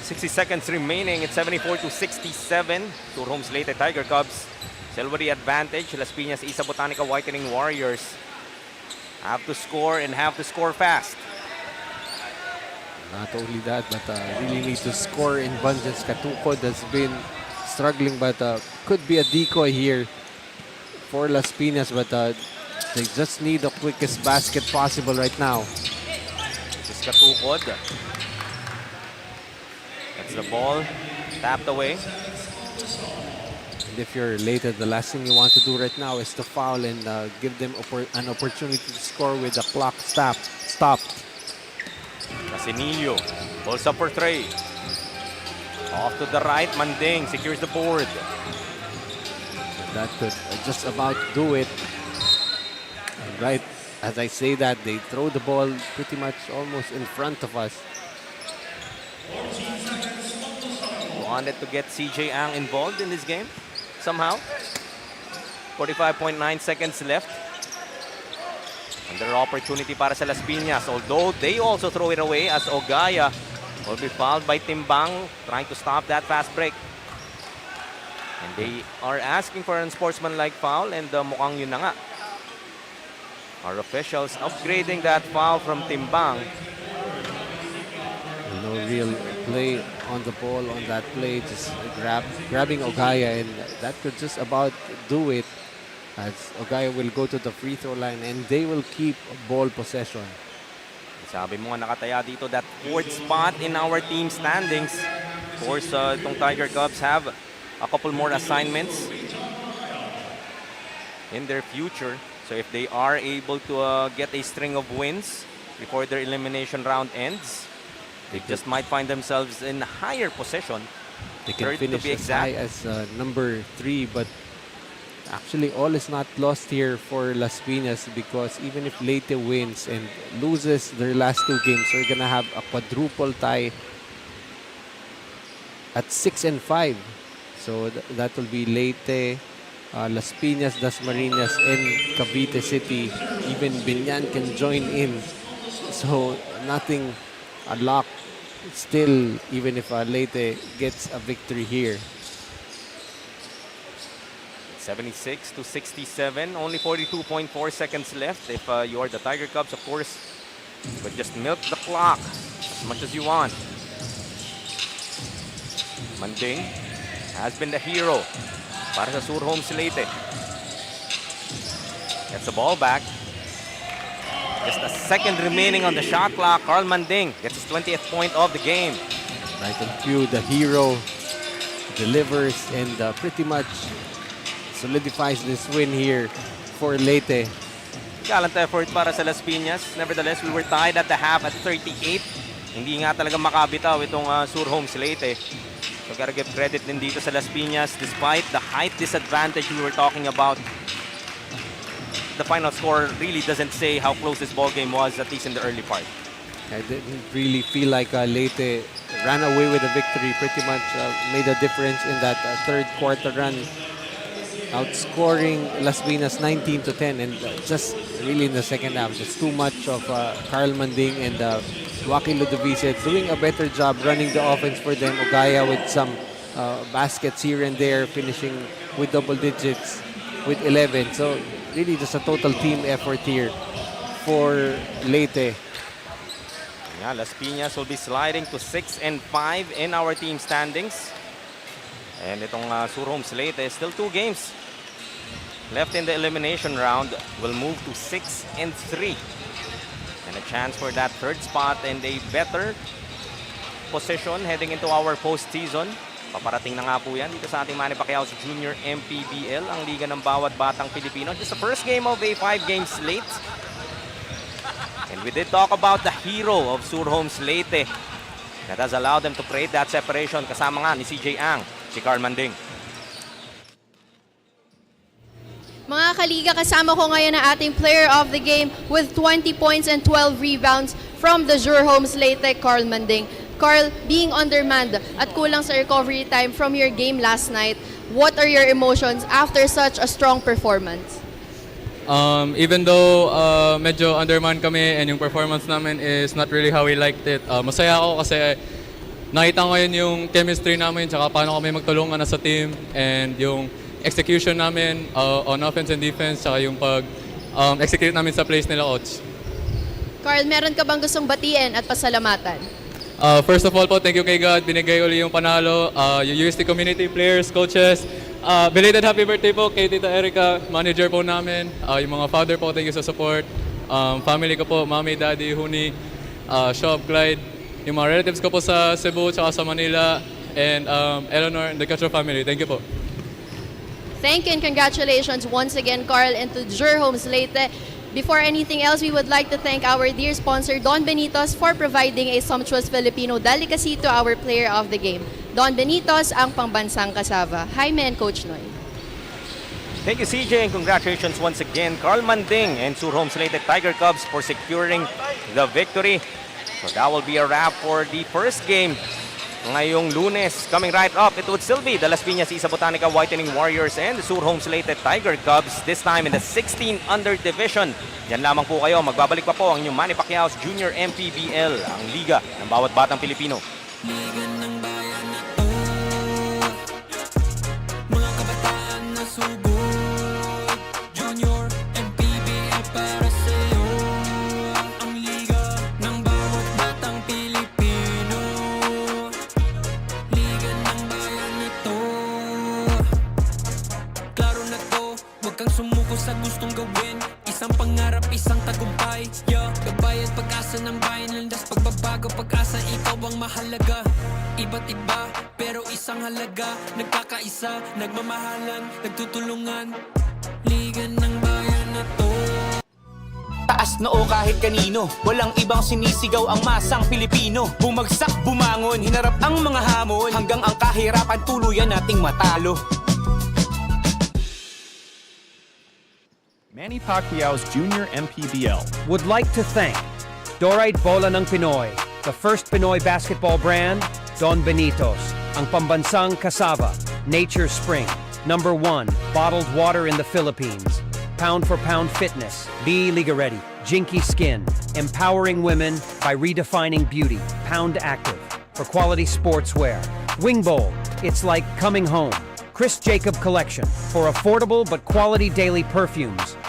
60 seconds remaining. It's 74-67. Surhomes Leyte Tiger Cubs still with the advantage. Las Piñas Isa Botanica Whitening Warriors have to score and have to score fast. Not only that, but really need to score in abundance. Katukod has been struggling, but could be a decoy here for Las Piñas, but they just need the quickest basket possible right now. This Katukod. That's the ball tapped away. And if you're Leyte, the last thing you want to do right now is to foul and give them an opportunity to score with the clock stopped. Casinillo pulls up for 3. Off to the right, Manding secures the board. That could just about do it. And right as I say that, they throw the ball pretty much almost in front of us. Wanted to get CJ Ang involved in this game somehow. 45.9 seconds left. Another opportunity para sa Las Piñas, although they also throw it away as Ogaya will be fouled by Timbang trying to stop that fast break. And they are asking for an unsportsmanlike foul, and mukhang yun na nga. Our officials upgrading that foul from Timbang. No real play on the ball on that play, just grabbing Ogaya, and that could just about do it, as Ogaya will go to the free throw line and they will keep ball possession. Sabi mo nga nakataya dito, that fourth spot in our team standings. Of course, itong Tiger Cubs have a couple more assignments in their future. So if they are able to get a string of wins before their elimination round ends, they just might find themselves in higher position. They can Third to finish be as exact. high as number 3, but actually all is not lost here for Las Piñas, because even if Leyte wins and loses their last 2 games, we're gonna have a quadruple tie at 6 and 5. So that will be Leyte, Las Piñas, Dasmariñas, and Cavite City. Even Binyan can join in. So nothing locked still, even if Leyte gets a victory here. 76-67, only 42.4 seconds left. If you are the Tiger Cubs, of course, you could just milk the clock as much as you want. Manding has been the hero para sa Surhomes Leyte. Gets the ball back. Just a second remaining on the shot clock. Carl Manding gets his 20th point of the game. Right on cue, the hero delivers and pretty much solidifies this win here for Leyte. Gallant effort para sa Las Piñas. Nevertheless, we were tied at the half at 38. Hindi nga talaga makabitaw itong Surhomes Leyte. So gotta give credit din dito sa Las Piñas despite the height disadvantage we were talking about. The final score really doesn't say how close this ball game was, at least in the early part. I didn't really feel like Leyte ran away with the victory. Pretty much made a difference in that third quarter run, outscoring Las Piñas 19-10, and just really in the second half, just too much of Carl Manding and Joaquin Ludovice doing a better job running the offense for them. Ogaya with some baskets here and there, finishing with double digits with 11. So really just a total team effort here for Leyte. Yeah, Las Piñas will be sliding to 6 and 5 in our team standings. And itong Surhomes Leyte, still 2 games left in the elimination round, will move to 6 and 3. And a chance for that third spot and a better position heading into our postseason. Paparating na nga po yan dito sa ating Manny Pacquiao's Junior MPBL, ang liga ng bawat batang Pilipino. Just the first game of a 5-game slate. And we did talk about the hero of Surhomes Leyte that has allowed them to create that separation. Kasama nga ni CJ Ang, si Carl Manding. Mga kaliga, kasama ko ngayon ang ating player of the game with 20 points and 12 rebounds from the Surhomes Leyte, Carl Manding. Carl, being undermanned at kulang sa recovery time from your game last night, what are your emotions after such a strong performance? Even though medyo undermanned kami and yung performance namin is not really how we liked it, masaya ako kasi nakita ko ngayon yung chemistry namin tsaka paano kami magtulungan as a team, and yung execution namin on offense and defense tsaka yung pag-execute namin sa plays nila coach. Carl, meron ka bang gustong batiin at pasalamatan? First of all po, thank you kay God. Binigay uli yung panalo. Yung UST community players, coaches. Belated happy birthday po kay Tita Erica, manager po namin. Yung mga father po, thank you sa support. Family ko po, Mami, Daddy, Huni, Shop, Clyde. Yung mga relatives ko po sa Cebu, tsaka sa Manila, and Eleanor and the Castro family. Thank you po. Thank you and congratulations once again, Carl, and to Surhomes Leyte. Before anything else, we would like to thank our dear sponsor, Don Benitos, for providing a sumptuous Filipino delicacy to our player of the game. Don Benitos, ang pambansang kasava. Jaime and Coach Noy. Thank you, CJ, and congratulations once again, Carl Manding and Surhomes Leyte Tiger Cubs for securing the victory. So that will be a wrap for the first game ngayong Lunes. Coming right up, it would still be the Las Piñas Isa Botanica Whitening Warriors and the Surhomes Leyte Tiger Cubs, this time in the 16 under division. Yan lamang po kayo. Magbabalik pa po ang inyong Manny Pacquiao's Junior MPBL, ang liga ng bawat batang Pilipino. Mga kabataan na subok, Junior MPBL para sa'yo. Ang liga ng bawat batang Pilipino. gawin. Isang pangarap, isang tagumpay. Yeah, gabayan pag-asa ng bayan. Landas pagbabago, pag-asa, ikaw ang mahalaga. Iba't iba, pero isang halaga. Nagkakaisa, nagmamahalan, nagtutulungan. Liga ng bayan na to. Taas noo kahit kanino, walang ibang sinisigaw ang masang Pilipino. Bumagsak, bumangon, hinarap ang mga hamon, hanggang ang kahirapan tuluyan nating matalo. Manny Pacquiao's Junior MPBL. Would like to thank Dorite Bola ng Pinoy, the first Pinoy basketball brand, Don Benitos, ang pambansang cassava, Nature Spring, #1 bottled water in the Philippines, Pound for Pound Fitness, Be Liga Ready, Jinky Skin, empowering women by redefining beauty, Pound Active, for quality sportswear, Wing Bowl, it's like coming home, Chris Jacob Collection, for affordable but quality daily perfumes,